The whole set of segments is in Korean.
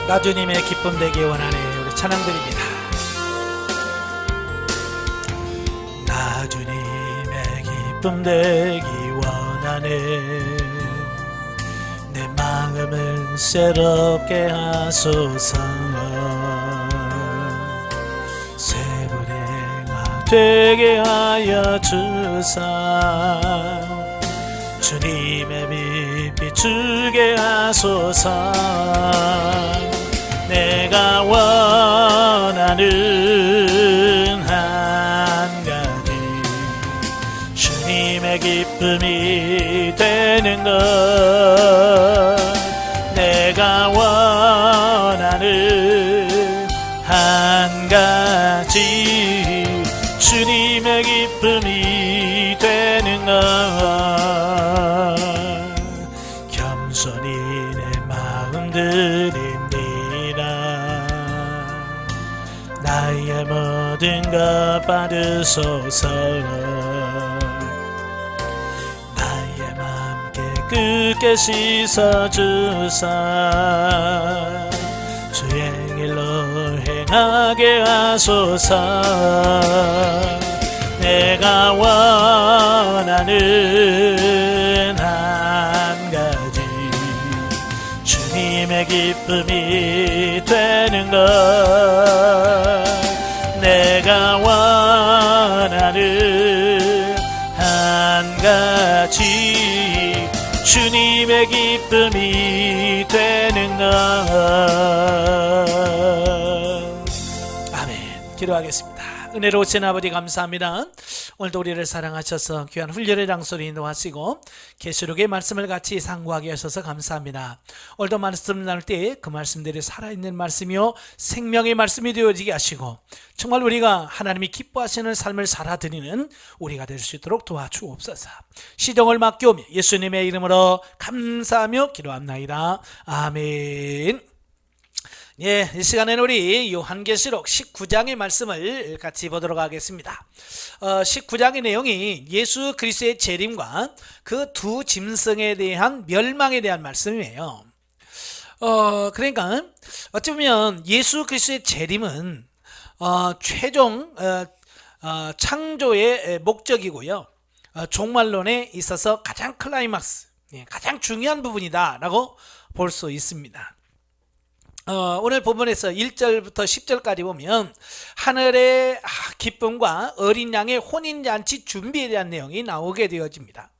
나 주님의 기쁨 되기 원하네. 우리 찬양 드립니다. 나 주님의 기쁨 되기 원하네. 내 마음을 새롭게 하소서. 새 분행아 되게 하여 주사. 주님의 빛 비추게 하소서. 내가 원하는 한 가지 주님의 기쁨이 되는 것. 내가 원하는 한 가지 주님의 기쁨이 되는 것. 겸손히 내 마음 드립니다. 나의 모든 것 받으소서. 나의 맘 깨끗게 씻어주사. 주의 길로 행하게 하소서. 내가 원하는 한 가지 주님의 기쁨이 되는 것. 내가 원하는 한 가지 주님의 기쁨이 되는 것. 아멘. 기도하겠습니다. 은혜로우신 아버지 감사합니다. 오늘도 우리를 사랑하셔서 귀한 훈련의 장소로 인도하시고 계시록의 말씀을 같이 상고하게 하셔서 감사합니다. 오늘도 말씀 나눌 때 그 말씀들이 살아있는 말씀이요 생명의 말씀이 되어지게 하시고 정말 우리가 하나님이 기뻐하시는 삶을 살아드리는 우리가 될 수 있도록 도와주옵소서. 시정을 맡겨오며 예수님의 이름으로 감사하며 기도합나이다. 아멘. 예, 이 시간에는 우리 요한계시록 19장의 말씀을 같이 보도록 하겠습니다. 19장의 내용이 예수 그리스도의 재림과 그 두 짐승에 대한 멸망에 대한 말씀이에요. 그러니까 어찌 보면 예수 그리스도의 재림은 최종 창조의 목적이고요. 종말론에 있어서 가장 클라이막스, 가장 중요한 부분이다 라고 볼 수 있습니다. 오늘 본문에서 1절부터 10절까지 보면 하늘의 기쁨과 어린 양의 혼인잔치 준비에 대한 내용이 나오게 되어집니다.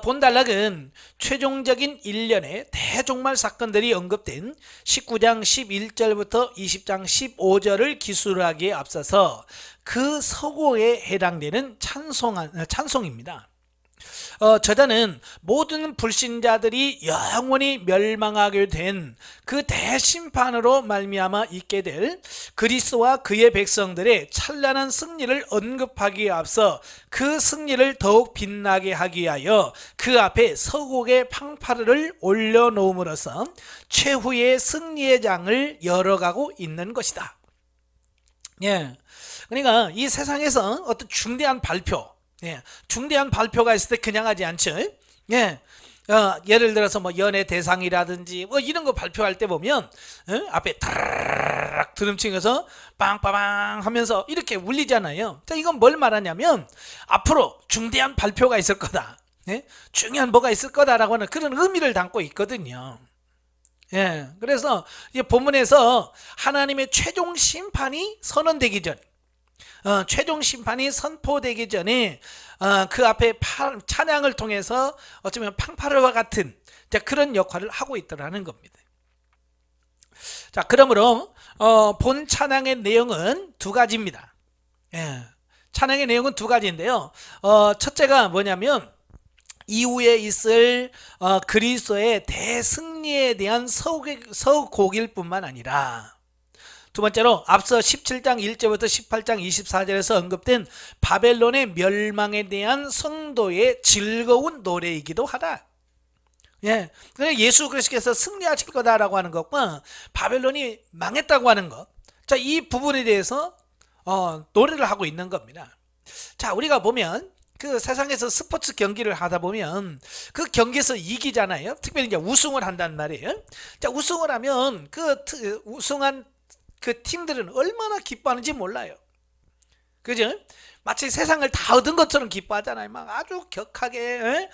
본단락은 최종적인 일련의 대종말 사건들이 언급된 19장 11절부터 20장 15절을 기술하기에 앞서서 그 서고에 해당되는 찬송입니다. 저자는 모든 불신자들이 영원히 멸망하게 된 그 대심판으로 말미암아 있게 될 그리스도와 그의 백성들의 찬란한 승리를 언급하기에 앞서 그 승리를 더욱 빛나게 하기 위하여 그 앞에 서곡의 팡파르를 올려놓음으로써 최후의 승리의 장을 열어가고 있는 것이다. 예, 그러니까 이 세상에서 어떤 중대한 발표, 중대한 발표가 있을 때 그냥 하지 않죠. 예를 들어서 뭐 연예 대상이라든지 뭐 이런 거 발표할 때 보면 앞에 타르르 드럼치면서 빵빠방 하면서 이렇게 울리잖아요. 자, 이건 뭘 말하냐면 앞으로 중대한 발표가 있을 거다, 중요한 뭐가 있을 거다라고 하는 그런 의미를 담고 있거든요. 그래서 이 본문에서 하나님의 최종 심판이 선언되기 전, 최종 심판이 선포되기 전에 그 앞에 찬양을 통해서 어쩌면 팡파르와 같은 그런 역할을 하고 있더라는 겁니다. 자, 그러므로 본 찬양의 내용은 두 가지입니다. 찬양의 내용은 두 가지인데요. 첫째가 뭐냐면 이후에 있을 그리스도의 대승리에 대한 서곡일 뿐만 아니라, 두 번째로 앞서 17장 1절부터 18장 24절에서 언급된 바벨론의 멸망에 대한 성도의 즐거운 노래이기도 하다. 예수 그리스도께서 승리하실 거다라고 하는 것과 바벨론이 망했다고 하는 것, 자, 이 부분에 대해서 노래를 하고 있는 겁니다. 자, 우리가 보면 그 세상에서 스포츠 경기를 하다 보면 그 경기에서 이기잖아요. 특별히 이제 우승을 한단 말이에요. 자, 우승을 하면 우승한 그 팀들은 얼마나 기뻐하는지 몰라요. 그죠? 마치 세상을 다 얻은 것처럼 기뻐하잖아요. 막 아주 격하게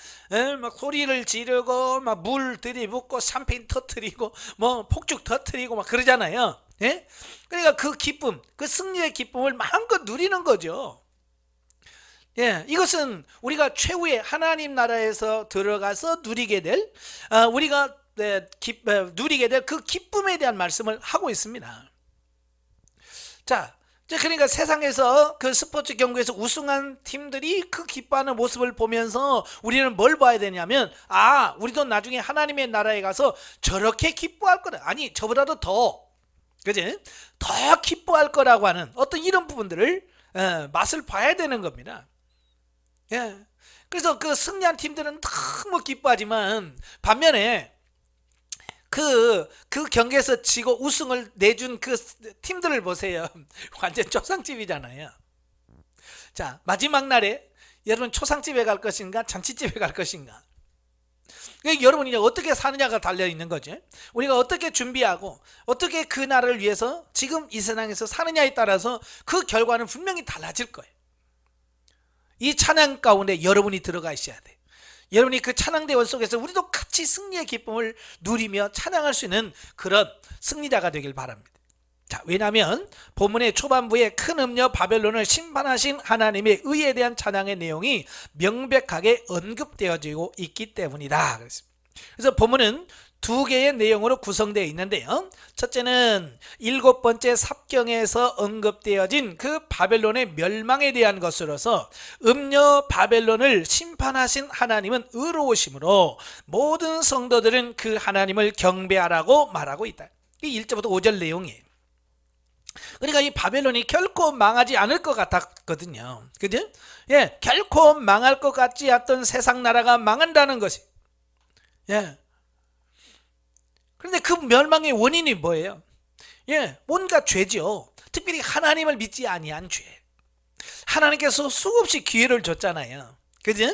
막 소리를 지르고 막 물 들이붓고 샴페인 터트리고 뭐 폭죽 터트리고 막 그러잖아요. 예? 그러니까 그 기쁨, 그 승리의 기쁨을 마음껏 누리는 거죠. 예, 이것은 우리가 최후의 하나님 나라에서 들어가서 누리게 될 우리가 누리게 될 그 기쁨에 대한 말씀을 하고 있습니다. 자, 그러니까 세상에서 그 스포츠 경기에서 우승한 팀들이 그 기뻐하는 모습을 보면서 우리는 뭘 봐야 되냐면, 우리도 나중에 하나님의 나라에 가서 저렇게 기뻐할 거다. 아니, 저보다도 더, 그지? 더 기뻐할 거라고 하는 어떤 이런 부분들을 맛을 봐야 되는 겁니다. 예. 그래서 그 승리한 팀들은 너무 기뻐하지만 반면에 그 경기에서 지고 우승을 내준 그 팀들을 보세요. 완전 초상집이잖아요. 자, 마지막 날에 여러분 초상집에 갈 것인가 잔치집에 갈 것인가? 그러니까 여러분이 이제 어떻게 사느냐가 달려 있는 거죠. 우리가 어떻게 준비하고 어떻게 그 날을 위해서 지금 이 세상에서 사느냐에 따라서 그 결과는 분명히 달라질 거예요. 이 찬양 가운데 여러분이 들어가 있어야 돼. 여러분이 그 찬양대원 속에서 우리도 같이 승리의 기쁨을 누리며 찬양할 수 있는 그런 승리자가 되길 바랍니다. 자, 왜냐하면 본문의 초반부에 큰 음녀 바벨론을 심판하신 하나님의 의에 대한 찬양의 내용이 명백하게 언급되어지고 있기 때문이다. 그래서 본문은 두 개의 내용으로 구성되어 있는데요. 첫째는 7번째 삽경에서 언급되어진 그 바벨론의 멸망에 대한 것으로서 음녀 바벨론을 심판하신 하나님은 의로우심으로 모든 성도들은 그 하나님을 경배하라고 말하고 있다. 이 1절부터 5절 내용이에요. 그러니까 이 바벨론이 결코 망하지 않을 것 같았거든요. 그죠? 예, 결코 망할 것 같지 않던 세상 나라가 망한다는 것이. 예. 그런데 그 멸망의 원인이 뭐예요? 예, 뭔가 죄죠. 특별히 하나님을 믿지 아니한 죄. 하나님께서 수없이 기회를 줬잖아요. 그죠?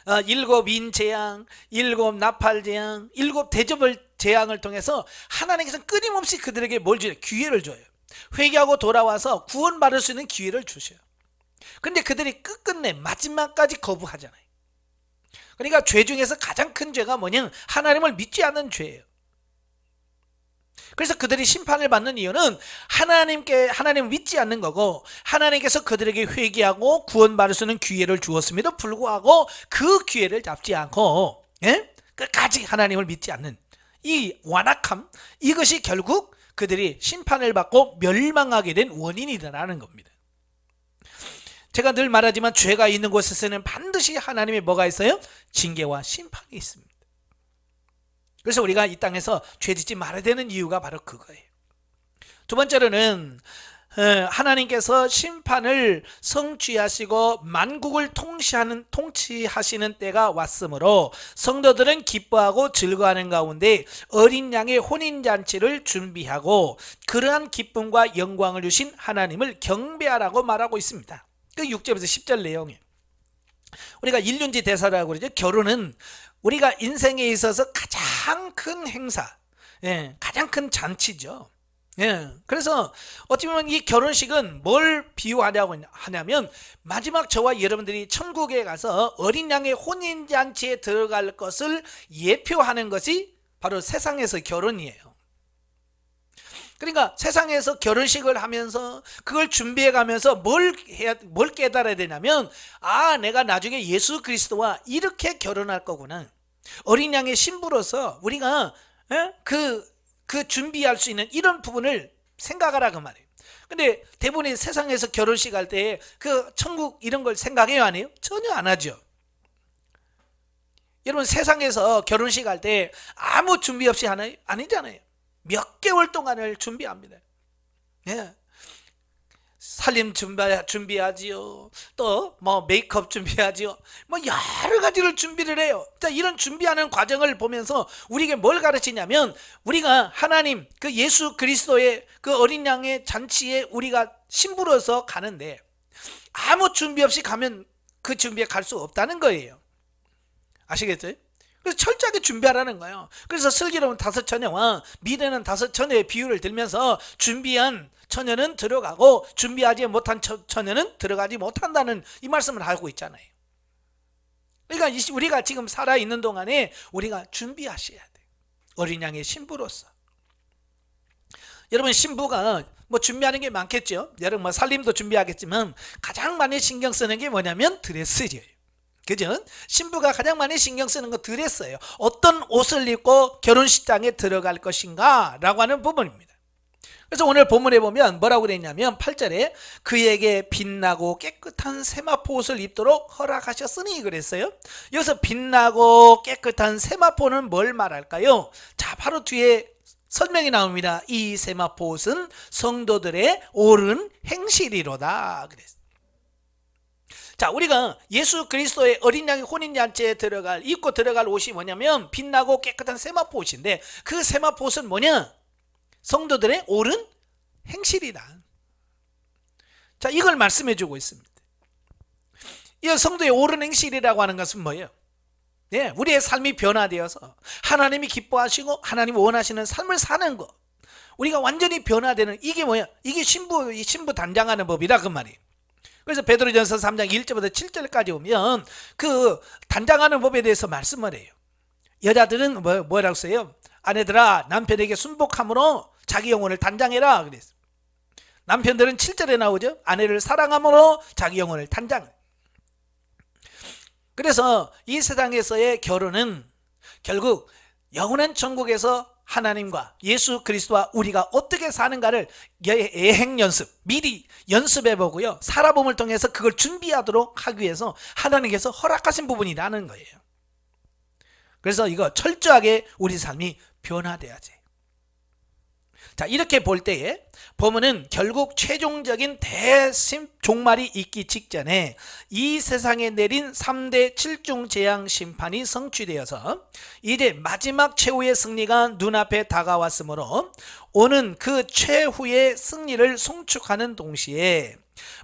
7 인재앙, 7 나팔재앙, 7 대접을 재앙을 통해서 하나님께서 끊임없이 그들에게 뭘 줘요? 기회를 줘요. 회개하고 돌아와서 구원받을 수 있는 기회를 주셔요. 근데 그들이 끝끝내 마지막까지 거부하잖아요. 그러니까 죄 중에서 가장 큰 죄가 뭐냐면 하나님을 믿지 않는 죄예요. 그래서 그들이 심판을 받는 이유는 하나님을 믿지 않는 거고, 하나님께서 그들에게 회개하고 구원받을 수 있는 기회를 주었음에도 불구하고 그 기회를 잡지 않고 끝까지 하나님을 믿지 않는 이 완악함, 이것이 결국 그들이 심판을 받고 멸망하게 된 원인이라는 겁니다. 제가 늘 말하지만 죄가 있는 곳에서는 반드시 하나님의 뭐가 있어요? 징계와 심판이 있습니다. 그래서 우리가 이 땅에서 죄 짓지 말아야 되는 이유가 바로 그거예요. 두 번째로는 하나님께서 심판을 성취하시고 만국을 통치하시는 때가 왔으므로 성도들은 기뻐하고 즐거워하는 가운데 어린 양의 혼인잔치를 준비하고 그러한 기쁨과 영광을 주신 하나님을 경배하라고 말하고 있습니다. 그 6절에서 10절 내용이에요. 우리가 일륜지 대사라고 그러죠. 결혼은 우리가 인생에 있어서 가장 큰 행사, 가장 큰 잔치죠. 그래서 어찌 보면 이 결혼식은 뭘 비유하냐고 하냐면 마지막 저와 여러분들이 천국에 가서 어린 양의 혼인잔치에 들어갈 것을 예표하는 것이 바로 세상에서 결혼이에요. 그러니까 세상에서 결혼식을 하면서 그걸 준비해 가면서 뭘 깨달아야 되냐면, 내가 나중에 예수 그리스도와 이렇게 결혼할 거구나. 어린 양의 신부로서 우리가 그 준비할 수 있는 이런 부분을 생각하라 그 말이에요. 근데 대부분의 세상에서 결혼식 할 때 그 천국 이런 걸 생각해요, 안 해요? 전혀 안 하죠. 여러분, 세상에서 결혼식 할 때 아무 준비 없이 하나요? 아니잖아요. 몇 개월 동안을 준비합니다. 살림 준비하지요. 또 뭐 메이크업 준비하지요. 뭐 여러 가지를 준비를 해요. 자, 이런 준비하는 과정을 보면서 우리에게 뭘 가르치냐면, 우리가 하나님 그 예수 그리스도의 그 어린 양의 잔치에 우리가 신부로서 가는데 아무 준비 없이 가면 그 준비에 갈 수 없다는 거예요. 아시겠죠? 그래서 철저하게 준비하라는 거예요. 그래서 슬기로운 다섯 처녀와 미래는 다섯 처녀의 비유를 들면서 준비한 처녀는 들어가고 준비하지 못한 처녀는 들어가지 못한다는 이 말씀을 하고 있잖아요. 그러니까 우리가 지금 살아있는 동안에 우리가 준비하셔야 돼요. 어린 양의 신부로서. 여러분, 신부가 뭐 준비하는 게 많겠죠. 여러분 뭐 살림도 준비하겠지만 가장 많이 신경 쓰는 게 뭐냐면 드레스예요. 그죠? 신부가 가장 많이 신경 쓰는 거 드레스예요. 어떤 옷을 입고 결혼식장에 들어갈 것인가 라고 하는 부분입니다. 그래서 오늘 본문에 보면 뭐라고 그랬냐면 8절에 그에게 빛나고 깨끗한 세마포 옷을 입도록 허락하셨으니 그랬어요. 여기서 빛나고 깨끗한 세마포는 뭘 말할까요? 자, 바로 뒤에 설명이 나옵니다. 이 세마포 옷은 성도들의 옳은 행실이로다 그랬어요. 자, 우리가 예수 그리스도의 어린 양의 혼인잔치에 입고 들어갈 옷이 뭐냐면 빛나고 깨끗한 세마포 옷인데, 그 세마포 옷은 뭐냐? 성도들의 옳은 행실이다. 자, 이걸 말씀해 주고 있습니다. 이 성도의 옳은 행실이라고 하는 것은 뭐예요? 네, 우리의 삶이 변화되어서 하나님이 기뻐하시고 하나님이 원하시는 삶을 사는 것, 우리가 완전히 변화되는, 이게 뭐야? 이게 신부 단장하는 법이라 그 말이에요. 그래서 베드로전서 3장 1절부터 7절까지 보면 그 단장하는 법에 대해서 말씀을 해요. 여자들은 뭐라고 써요? 아내들아 남편에게 순복함으로 자기 영혼을 단장해라 그랬어요. 남편들은 7절에 나오죠. 아내를 사랑함으로 자기 영혼을 단장. 그래서 이 세상에서의 결혼은 결국 영원한 천국에서 하나님과 예수 그리스도와 우리가 어떻게 사는가를 예행 연습, 미리 연습해 보고요, 살아봄을 통해서 그걸 준비하도록 하기 위해서 하나님께서 허락하신 부분이라는 거예요. 그래서 이거 철저하게 우리 삶이 변화돼야지. 자, 이렇게 볼 때에 본문은 결국 최종적인 종말이 있기 직전에 이 세상에 내린 3대 7중 재앙 심판이 성취되어서 이제 마지막 최후의 승리가 눈앞에 다가왔으므로 오는 그 최후의 승리를 송축하는 동시에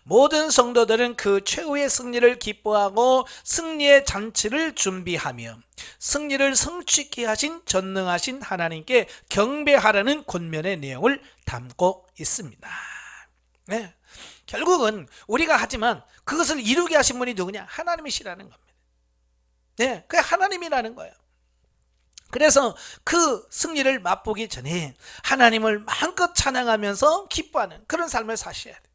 모든 성도들은 그 최후의 승리를 기뻐하고 승리의 잔치를 준비하며 승리를 성취케 하신 전능하신 하나님께 경배하라는 권면의 내용을 담고 있습니다. 네, 결국은 우리가 하지만 그것을 이루게 하신 분이 누구냐? 하나님이시라는 겁니다. 네, 그게 하나님이라는 거예요. 그래서 그 승리를 맛보기 전에 하나님을 마음껏 찬양하면서 기뻐하는 그런 삶을 사셔야 돼요.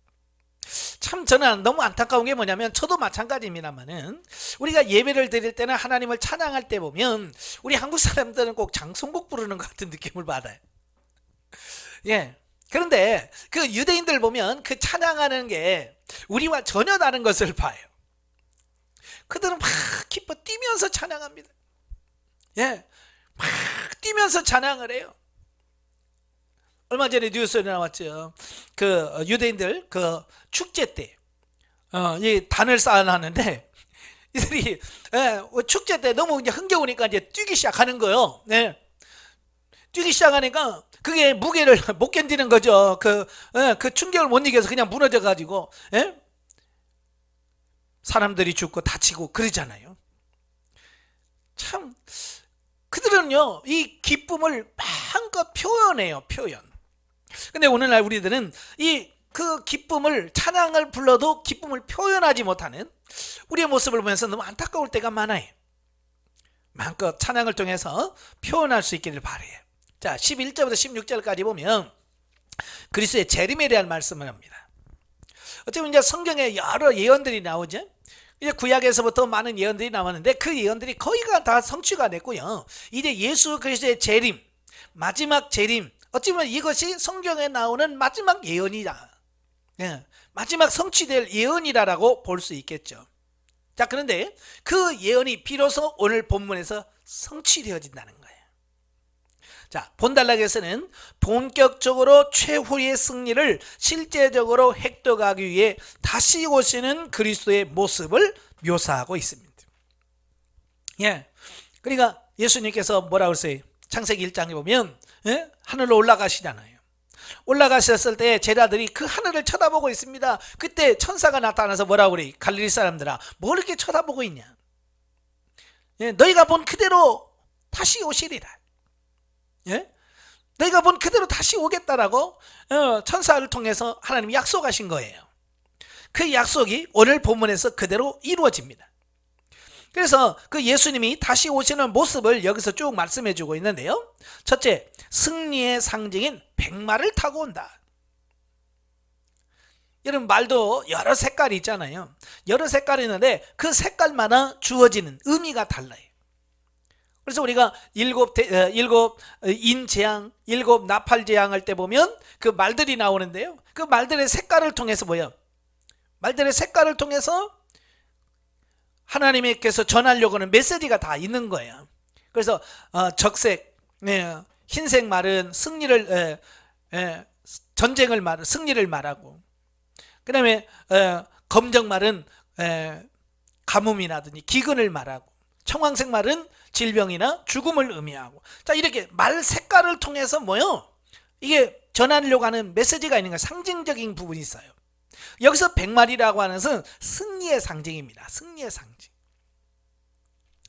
참 저는 너무 안타까운 게 뭐냐면, 저도 마찬가지입니다만은 우리가 예배를 드릴 때는 하나님을 찬양할 때 보면 우리 한국 사람들은 꼭 장송곡 부르는 것 같은 느낌을 받아요. 예. 그런데 그 유대인들 보면 그 찬양하는 게 우리와 전혀 다른 것을 봐요. 그들은 막 기뻐 뛰면서 찬양합니다. 예. 막 뛰면서 찬양을 해요. 얼마 전에 뉴스에 나왔죠. 그 유대인들 그 축제 때 이 단을 쌓아놨는데 이들이 축제 때 너무 이제 흥겨우니까 이제 뛰기 시작하는 거예요. 네. 뛰기 시작하니까 그게 무게를 못 견디는 거죠. 그 충격을 못 이겨서 그냥 무너져 가지고 사람들이 죽고 다치고 그러잖아요. 참 그들은요 이 기쁨을 마음껏 표현해요. 표현. 근데 오늘날 우리들은 그 기쁨을, 찬양을 불러도 기쁨을 표현하지 못하는 우리의 모습을 보면서 너무 안타까울 때가 많아요. 마음껏 찬양을 통해서 표현할 수 있기를 바라요. 자, 11절부터 16절까지 보면 그리스도의 재림에 대한 말씀을 합니다. 어쩌면 이제 성경에 여러 예언들이 나오죠. 이제 구약에서부터 많은 예언들이 나왔는데 그 예언들이 거의가 다 성취가 됐고요. 이제 예수 그리스도의 재림, 마지막 재림, 어찌보면 이것이 성경에 나오는 마지막 예언이다. 예, 마지막 성취될 예언이라고 볼 수 있겠죠. 자, 그런데 그 예언이 비로소 오늘 본문에서 성취되어진다는 거예요. 자, 본달락에서는 본격적으로 최후의 승리를 실제적으로 획득하기 위해 다시 오시는 그리스도의 모습을 묘사하고 있습니다. 예, 그러니까 예수님께서 뭐라고 했어요? 창세기 1장에 보면 하늘로 올라가시잖아요. 올라가셨을 때 제자들이 그 하늘을 쳐다보고 있습니다. 그때 천사가 나타나서 뭐라고 그래? 갈릴리 사람들아, 뭘 이렇게 쳐다보고 있냐? 예, 너희가 본 그대로 다시 오시리라. 예? 너희가 본 그대로 다시 오겠다라고 천사를 통해서 하나님이 약속하신 거예요. 그 약속이 오늘 본문에서 그대로 이루어집니다. 그래서 그 예수님이 다시 오시는 모습을 여기서 쭉 말씀해 주고 있는데요. 첫째, 승리의 상징인 백마를 타고 온다. 여러분, 말도 여러 색깔이 있잖아요. 여러 색깔이 있는데 그 색깔마다 주어지는 의미가 달라요. 그래서 우리가 일곱 인재앙, 일곱 나팔재앙 할 때 보면 그 말들이 나오는데요. 그 말들의 색깔을 통해서 뭐예요? 말들의 색깔을 통해서 하나님께서 전하려고 하는 메시지가 다 있는 거예요. 그래서 적색, 흰색 말은 승리를, 전쟁을 승리를 말하고, 그 다음에 검정 말은 가뭄이라든지 기근을 말하고, 청황색 말은 질병이나 죽음을 의미하고. 자, 이렇게 말 색깔을 통해서 뭐요? 이게 전하려고 하는 메시지가 있는 거예요. 상징적인 부분이 있어요. 여기서 백마리라고 하는 것은 승리의 상징입니다. 승리의 상징.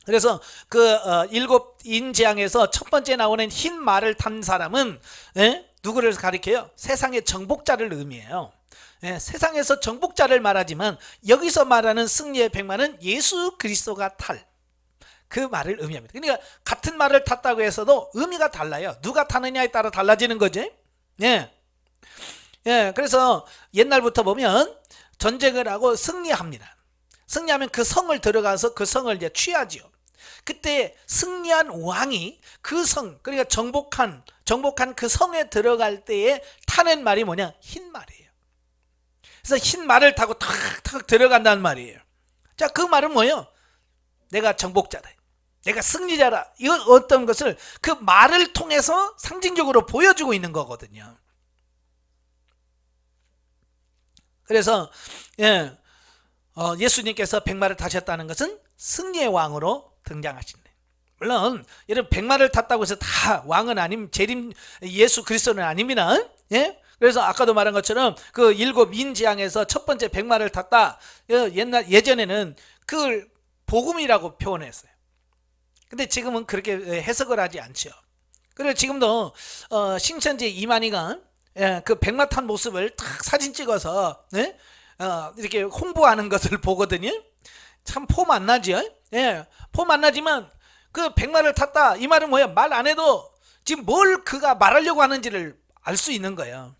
그래서 그 일곱 인재앙에서 첫 번째 나오는 흰 말을 탄 사람은 누구를 가리켜요? 세상의 정복자를 의미해요. 세상에서 정복자를 말하지만 여기서 말하는 승리의 백마는 예수 그리스도가 탈 그 말을 의미합니다. 그러니까 같은 말을 탔다고 해서도 의미가 달라요. 누가 타느냐에 따라 달라지는 거지. 그래서 옛날부터 보면 전쟁을 하고 승리합니다. 승리하면 그 성을 들어가서 그 성을 이제 취하지요. 그때 승리한 왕이 그 성, 그러니까 정복한 그 성에 들어갈 때에 타는 말이 뭐냐? 흰 말이에요. 그래서 흰 말을 타고 탁탁 들어간다는 말이에요. 자, 그 말은 뭐예요? 내가 정복자다, 내가 승리자라, 이건 어떤 것을 그 말을 통해서 상징적으로 보여주고 있는 거거든요. 그래서 예수님께서 백마를 타셨다는 것은 승리의 왕으로 등장하신다. 물론 여러분, 백마를 탔다고 해서 다 왕은 재림 예수 그리스도는 아닙니다. 그래서 아까도 말한 것처럼 그 일곱 인재앙에서 첫 번째 백마를 탔다, 예전에는 그걸 복음이라고 표현했어요. 근데 지금은 그렇게 해석을 하지 않죠. 그리고 지금도 신천지 이만희가 그 백마 탄 모습을 딱 사진 찍어서 이렇게 홍보하는 것을 보거든요. 참 폼 안 나죠. 폼 안 나지만 그 백마를 탔다, 이 말은 뭐야? 말 안 해도 지금 뭘 그가 말하려고 하는지를 알 수 있는 거예요.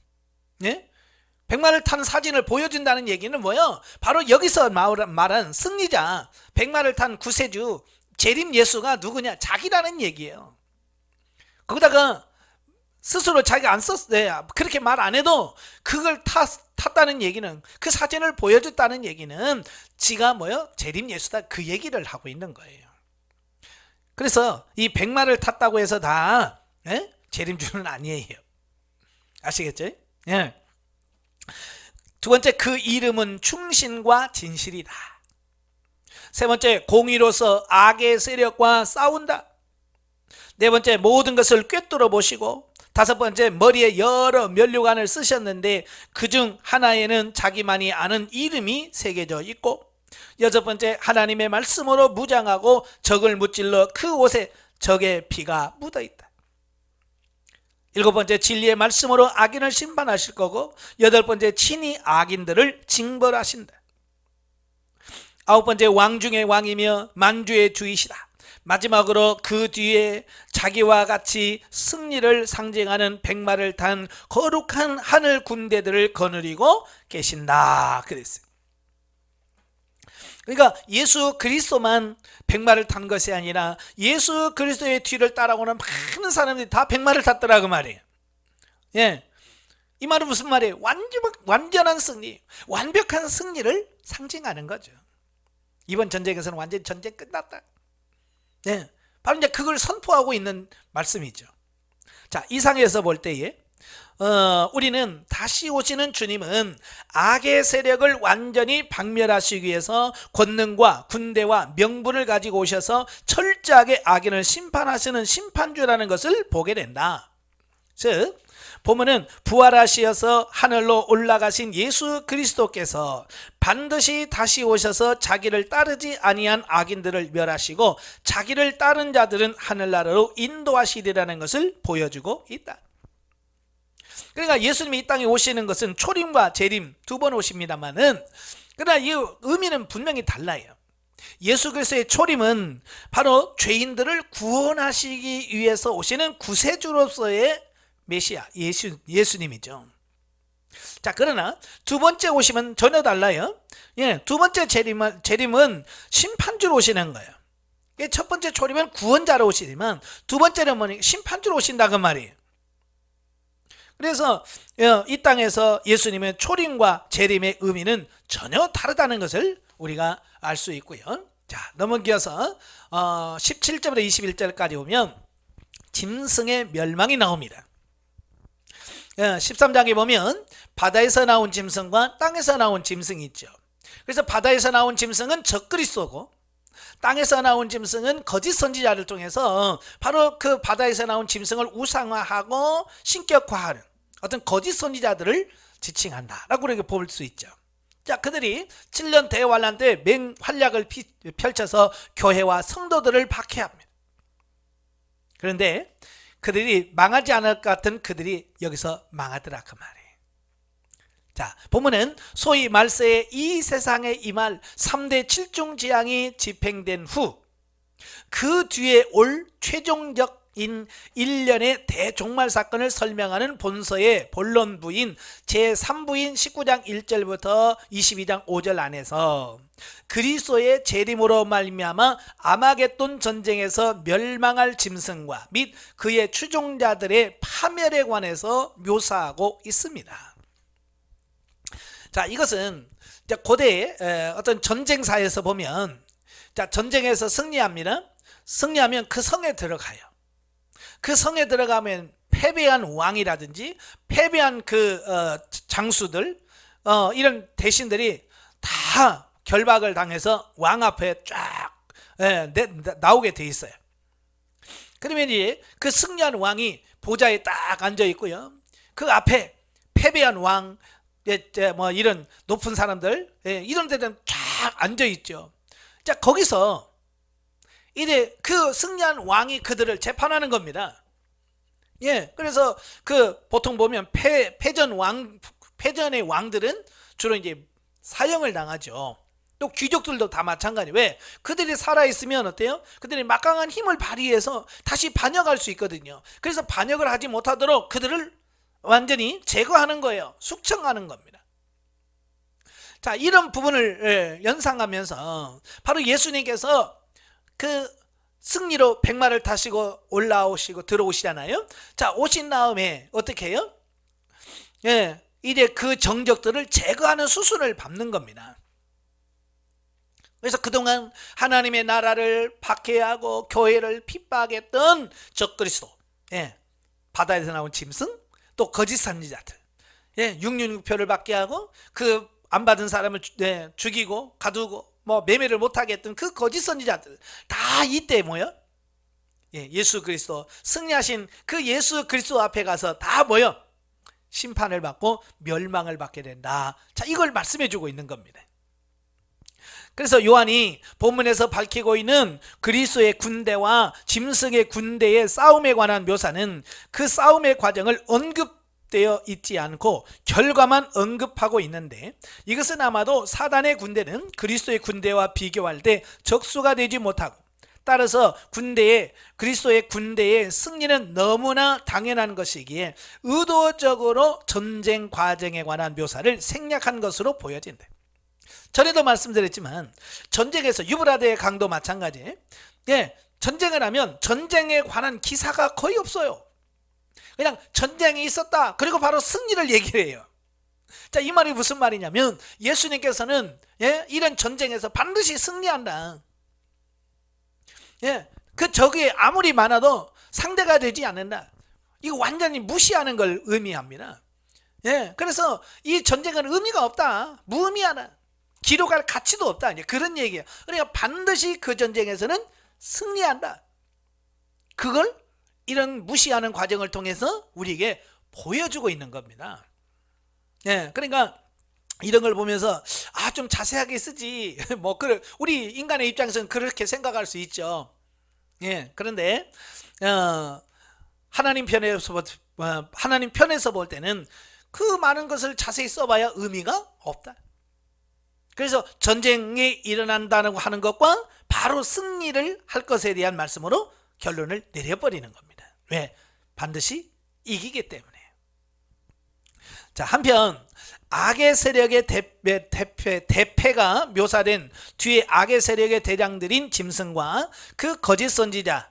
백마를 탄 사진을 보여준다는 얘기는 뭐예요? 바로 여기서 말한 승리자, 백마를 탄 구세주 재림 예수가 누구냐? 자기라는 얘기예요. 거기다가 스스로 자기가 안 썼어요. 그렇게 말 안 해도 그걸 탔다는 얘기는, 그 사진을 보여줬다는 얘기는 지가 뭐요? 재림 예수다, 그 얘기를 하고 있는 거예요. 그래서 이 백마를 탔다고 해서 다 재림주는 아니에요. 아시겠죠? 두 번째, 그 이름은 충신과 진실이다. 세 번째, 공의로서 악의 세력과 싸운다. 네 번째, 모든 것을 꿰뚫어 보시고. 다섯 번째, 머리에 여러 면류관을 쓰셨는데 그중 하나에는 자기만이 아는 이름이 새겨져 있고, 여섯 번째, 하나님의 말씀으로 무장하고 적을 무찔러 그 옷에 적의 피가 묻어 있다. 일곱 번째, 진리의 말씀으로 악인을 심판하실 거고, 여덟 번째, 친히 악인들을 징벌하신다. 아홉 번째, 왕 중의 왕이며 만주의 주이시다. 마지막으로 그 뒤에 자기와 같이 승리를 상징하는 백마를 탄 거룩한 하늘 군대들을 거느리고 계신다 그랬어요. 그러니까 예수 그리스도만 백마를 탄 것이 아니라 예수 그리스도의 뒤를 따라오는 많은 사람들이 다 백마를 탔더라고 말이에요. 이 말은 무슨 말이에요? 완전한 승리, 완벽한 승리를 상징하는 거죠. 이번 전쟁에서는 완전히 전쟁 끝났다. 바로 이제 그걸 선포하고 있는 말씀이죠. 자, 이 상에서 볼 때에 우리는 다시 오시는 주님은 악의 세력을 완전히 박멸하시기 위해서 권능과 군대와 명분을 가지고 오셔서 철저하게 악인을 심판하시는 심판주라는 것을 보게 된다. 즉, 보면은 부활하시어서 하늘로 올라가신 예수 그리스도께서 반드시 다시 오셔서 자기를 따르지 아니한 악인들을 멸하시고 자기를 따른 자들은 하늘나라로 인도하시리라는 것을 보여주고 있다. 그러니까 예수님이 이 땅에 오시는 것은 초림과 재림 두 번 오십니다만은, 그러나 이 의미는 분명히 달라요. 예수 그리스도의 초림은 바로 죄인들을 구원하시기 위해서 오시는 구세주로서의 메시아 예수님이죠. 자, 그러나 두 번째 오심은 전혀 달라요. 두 번째 재림은 심판주로 오시는 거예요. 첫 번째 초림은 구원자로 오시지만 두 번째는 뭐니? 심판주로 오신다 그 말이에요. 그래서 이 땅에서 예수님의 초림과 재림의 의미는 전혀 다르다는 것을 우리가 알 수 있고요. 자, 넘어가서 17절부터 21절까지 보면 짐승의 멸망이 나옵니다. 13장에 보면 바다에서 나온 짐승과 땅에서 나온 짐승이 있죠. 그래서 바다에서 나온 짐승은 적그리스도고, 땅에서 나온 짐승은 거짓 선지자를 통해서 바로 그 바다에서 나온 짐승을 우상화하고 신격화하는 어떤 거짓 선지자들을 지칭한다라고 이렇게 볼 수 있죠. 자, 그들이 7년 대환란 때 맹활약을 펼쳐서 교회와 성도들을 박해합니다. 그런데 그들이 망하지 않을 것 같은 그들이 여기서 망하더라 그 말이에요. 자, 보면은 소위 말세에 이 세상에 임할 3대 7중 재앙이 집행된 후 그 뒤에 올 최종적인 일련의 대종말 사건을 설명하는 본서의 본론부인 제3부인 19장 1절부터 22장 5절 안에서 그리스도의 재림으로 말미암아 아마겟돈 전쟁에서 멸망할 짐승과 및 그의 추종자들의 파멸에 관해서 묘사하고 있습니다. 자, 이것은 고대의 어떤 전쟁사에서 보면, 자, 전쟁에서 승리합니다. 승리하면 그 성에 들어가요. 그 성에 들어가면 패배한 왕이라든지 패배한 그 장수들, 이런 대신들이 다 결박을 당해서 왕 앞에 쫙 나오게 돼 있어요. 그러면 이제 그 승리한 왕이 보좌에 딱 앉아 있고요. 그 앞에 패배한 왕, 뭐 이런 높은 사람들, 이런 데는 쫙 앉아 있죠. 자, 거기서 이제 그 승리한 왕이 그들을 재판하는 겁니다. 그래서 그 보통 보면 패전의 왕들은 주로 이제 사형을 당하죠. 또 귀족들도 다 마찬가지예요. 왜? 그들이 살아있으면 어때요? 그들이 막강한 힘을 발휘해서 다시 반역할 수 있거든요. 그래서 반역을 하지 못하도록 그들을 완전히 제거하는 거예요. 숙청하는 겁니다. 자, 이런 부분을 연상하면서 바로 예수님께서 그 승리로 백마를 타시고 올라오시고 들어오시잖아요. 자, 오신 다음에 어떻게 해요? 이제 그 정적들을 제거하는 수순을 밟는 겁니다. 그래서 그동안 하나님의 나라를 박해하고 교회를 핍박했던 적그리스도, 바다에서 나온 짐승, 또 거짓 선지자들, 666표를 받게 하고 그 안 받은 사람을 죽이고 가두고 뭐 매매를 못하게 했던 그 거짓 선지자들 다 이때 모여 예수 그리스도 승리하신 그 예수 그리스도 앞에 가서 다 모여 심판을 받고 멸망을 받게 된다. 자, 이걸 말씀해 주고 있는 겁니다. 그래서 요한이 본문에서 밝히고 있는 그리스도의 군대와 짐승의 군대의 싸움에 관한 묘사는 그 싸움의 과정을 언급되어 있지 않고 결과만 언급하고 있는데, 이것은 아마도 사단의 군대는 그리스도의 군대와 비교할 때 적수가 되지 못하고, 따라서 그리스도의 군대의 승리는 너무나 당연한 것이기에 의도적으로 전쟁 과정에 관한 묘사를 생략한 것으로 보여진다. 전에도 말씀드렸지만 전쟁에서 유브라데의 강도 마찬가지, 전쟁을 하면 전쟁에 관한 기사가 거의 없어요. 그냥 전쟁이 있었다, 그리고 바로 승리를 얘기를 해요. 자, 이 말이 무슨 말이냐면 예수님께서는 이런 전쟁에서 반드시 승리한다. 그 적이 아무리 많아도 상대가 되지 않는다. 이거 완전히 무시하는 걸 의미합니다. 그래서 이 전쟁은 의미가 없다, 무의미하다, 기록할 가치도 없다, 이제 그런 얘기예요. 그러니까 반드시 그 전쟁에서는 승리한다. 그걸 이런 무시하는 과정을 통해서 우리에게 보여주고 있는 겁니다. 예, 그러니까 이런 걸 보면서 좀 자세하게 쓰지. 뭐 우리 인간의 입장에서는 그렇게 생각할 수 있죠. 예, 그런데 하나님 편에서 볼 때는 그 많은 것을 자세히 써봐야 의미가 없다. 그래서 전쟁이 일어난다고 하는 것과 바로 승리를 할 것에 대한 말씀으로 결론을 내려버리는 겁니다. 왜? 반드시 이기기 때문에. 자, 한편 악의 세력의 대패가 묘사된 뒤에 악의 세력의 대장들인 짐승과 그 거짓 선지자가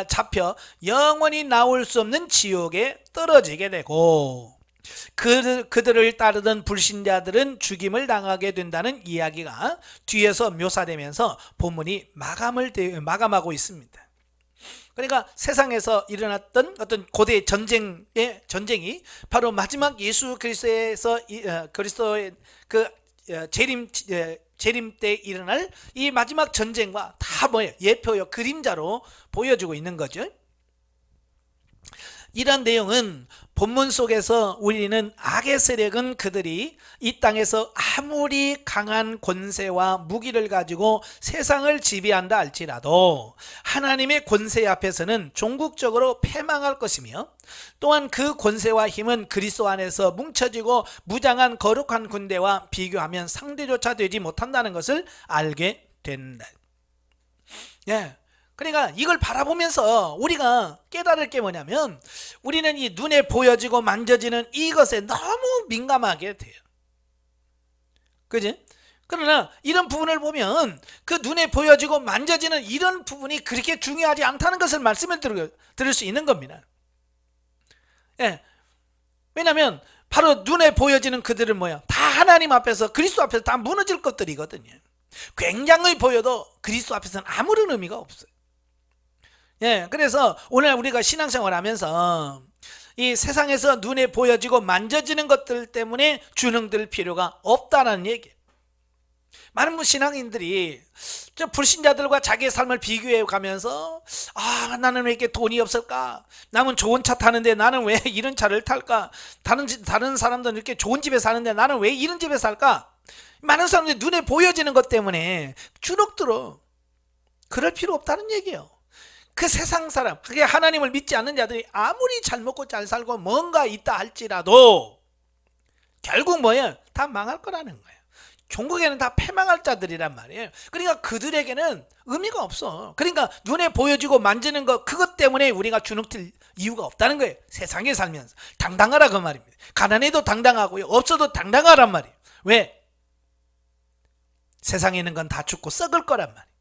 잡혀 영원히 나올 수 없는 지옥에 떨어지게 되고, 그들을 따르던 불신자들은 죽임을 당하게 된다는 이야기가 뒤에서 묘사되면서 본문이 마감하고 있습니다. 그러니까 세상에서 일어났던 어떤 고대 전쟁이 바로 마지막 예수 그리스도의 그 재림 때 일어날 이 마지막 전쟁과 다 예표요, 그림자로 보여주고 있는 거죠. 이런 내용은 본문 속에서 우리는 악의 세력은 그들이 이 땅에서 아무리 강한 권세와 무기를 가지고 세상을 지배한다 할지라도 하나님의 권세 앞에서는 종국적으로 패망할 것이며, 또한 그 권세와 힘은 그리스도 안에서 뭉쳐지고 무장한 거룩한 군대와 비교하면 상대조차 되지 못한다는 것을 알게 된다. 예. 그러니까 이걸 바라보면서 우리가 깨달을 게 뭐냐면, 우리는 이 눈에 보여지고 만져지는 이것에 너무 민감하게 돼요. 그지? 그러나 이런 부분을 보면 그 눈에 보여지고 만져지는 이런 부분이 그렇게 중요하지 않다는 것을 말씀을 들을 수 있는 겁니다. 예. 왜냐하면 바로 눈에 보여지는 그들은 다 하나님 앞에서, 그리스도 앞에서 다 무너질 것들이거든요. 굉장히 보여도 그리스도 앞에서는 아무런 의미가 없어요. 예, 그래서 오늘 우리가 신앙생활 하면서 이 세상에서 눈에 보여지고 만져지는 것들 때문에 주눅들 필요가 없다는 얘기예요. 많은 신앙인들이 저 불신자들과 자기의 삶을 비교해 가면서 나는 왜 이렇게 돈이 없을까? 남은 좋은 차 타는데 나는 왜 이런 차를 탈까? 다른 사람들은 이렇게 좋은 집에 사는데 나는 왜 이런 집에 살까? 많은 사람들이 눈에 보여지는 것 때문에 주눅들어. 그럴 필요 없다는 얘기예요. 그 세상 사람, 그게 하나님을 믿지 않는 자들이 아무리 잘 먹고 잘 살고 뭔가 있다 할지라도 결국 다 망할 거라는 거예요. 종국에는 다 패망할 자들이란 말이에요. 그러니까 그들에게는 의미가 없어. 그러니까 눈에 보여지고 만지는 것, 그것 때문에 우리가 주눅들 이유가 없다는 거예요. 세상에 살면서 당당하라 그 말입니다. 가난해도 당당하고요, 없어도 당당하란 말이에요. 왜? 세상에 있는 건 다 죽고 썩을 거란 말이에요.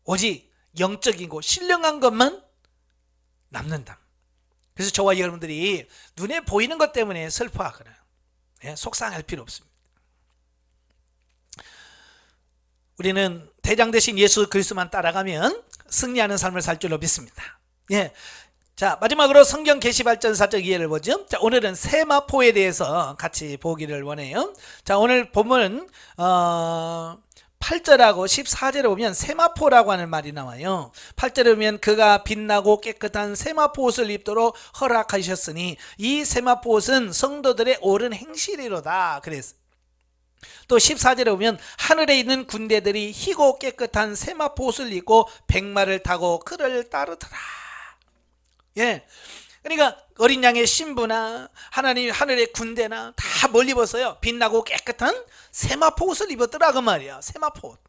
오직 영적이고 신령한 것만 남는다. 그래서 저와 여러분들이 눈에 보이는 것 때문에 슬퍼하거나 속상할 필요 없습니다. 우리는 대장 되신 예수 그리스도만 따라가면 승리하는 삶을 살 줄로 믿습니다. 자, 마지막으로 성경 계시발전사적 이해를 보죠. 자, 오늘은 세마포에 대해서 같이 보기를 원해요. 자, 오늘 본문은 8절하고 14절에 보면 세마포라고 하는 말이 나와요. 8절에 보면 그가 빛나고 깨끗한 세마포 옷을 입도록 허락하셨으니 이 세마포 옷은 성도들의 옳은 행실이로다 그랬어요. 또 14절에 보면 하늘에 있는 군대들이 희고 깨끗한 세마포 옷을 입고 백마를 타고 그를 따르더라. 그러니까 어린 양의 신부나 하나님 하늘의 군대나 다 뭘 입었어요? 빛나고 깨끗한 세마포 옷을 입었더라 그 말이야. 세마포 옷.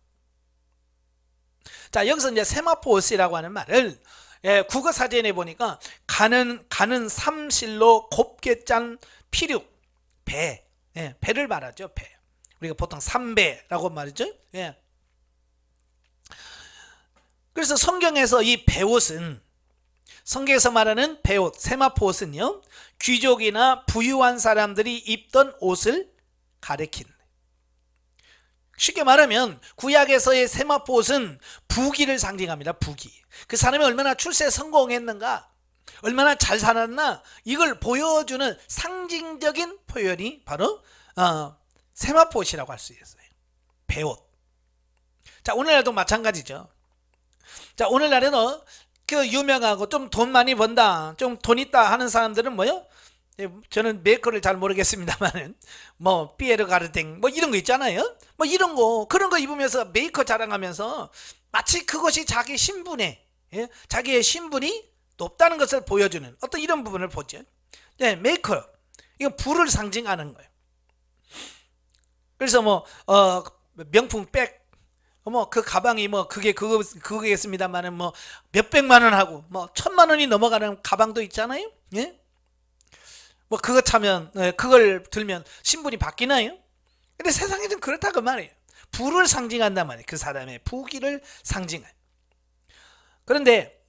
자, 여기서 이제 세마포 옷이라고 하는 말을 국어 사전에 보니까 가는 삼실로 곱게 짠 피륙, 배를 말하죠. 배. 우리가 보통 삼배라고 말이죠. 그래서 성경에서 이 배옷은, 성경에서 말하는 배옷, 세마포 옷은요, 귀족이나 부유한 사람들이 입던 옷을 가리킨다. 쉽게 말하면 구약에서의 세마포 옷은 부귀를 상징합니다. 부귀. 그 사람이 얼마나 출세에 성공했는가, 얼마나 잘 살았나, 이걸 보여주는 상징적인 표현이 바로 세마포 옷이라고 할 수 있어요. 배옷. 자, 오늘날도 마찬가지죠. 자, 오늘날에는 그 유명하고 좀 돈 많이 번다, 좀 돈 있다 하는 사람들은 뭐요? 예, 저는 메이커를 잘 모르겠습니다만은 뭐 피에르 가르댕 뭐 이런 거 있잖아요. 뭐 이런 거 그런 거 입으면서 메이커 자랑하면서 마치 그것이 자기 신분에, 예? 자기의 신분이 높다는 것을 보여주는 어떤 이런 부분을 보죠. 네, 메이커 이건 부를 상징하는 거예요. 그래서 뭐 명품 백, 뭐 그 가방이 뭐 그거겠습니다만은 뭐 몇백만 원 하고 뭐 1,000만 원이 넘어가는 가방도 있잖아요. 예? 뭐 그거 차면, 그걸 들면 신분이 바뀌나요? 근데 세상에는 그렇다 그 말이에요. 부를 상징한단 말이에요. 그 사람의 부귀를 상징해요. 그런데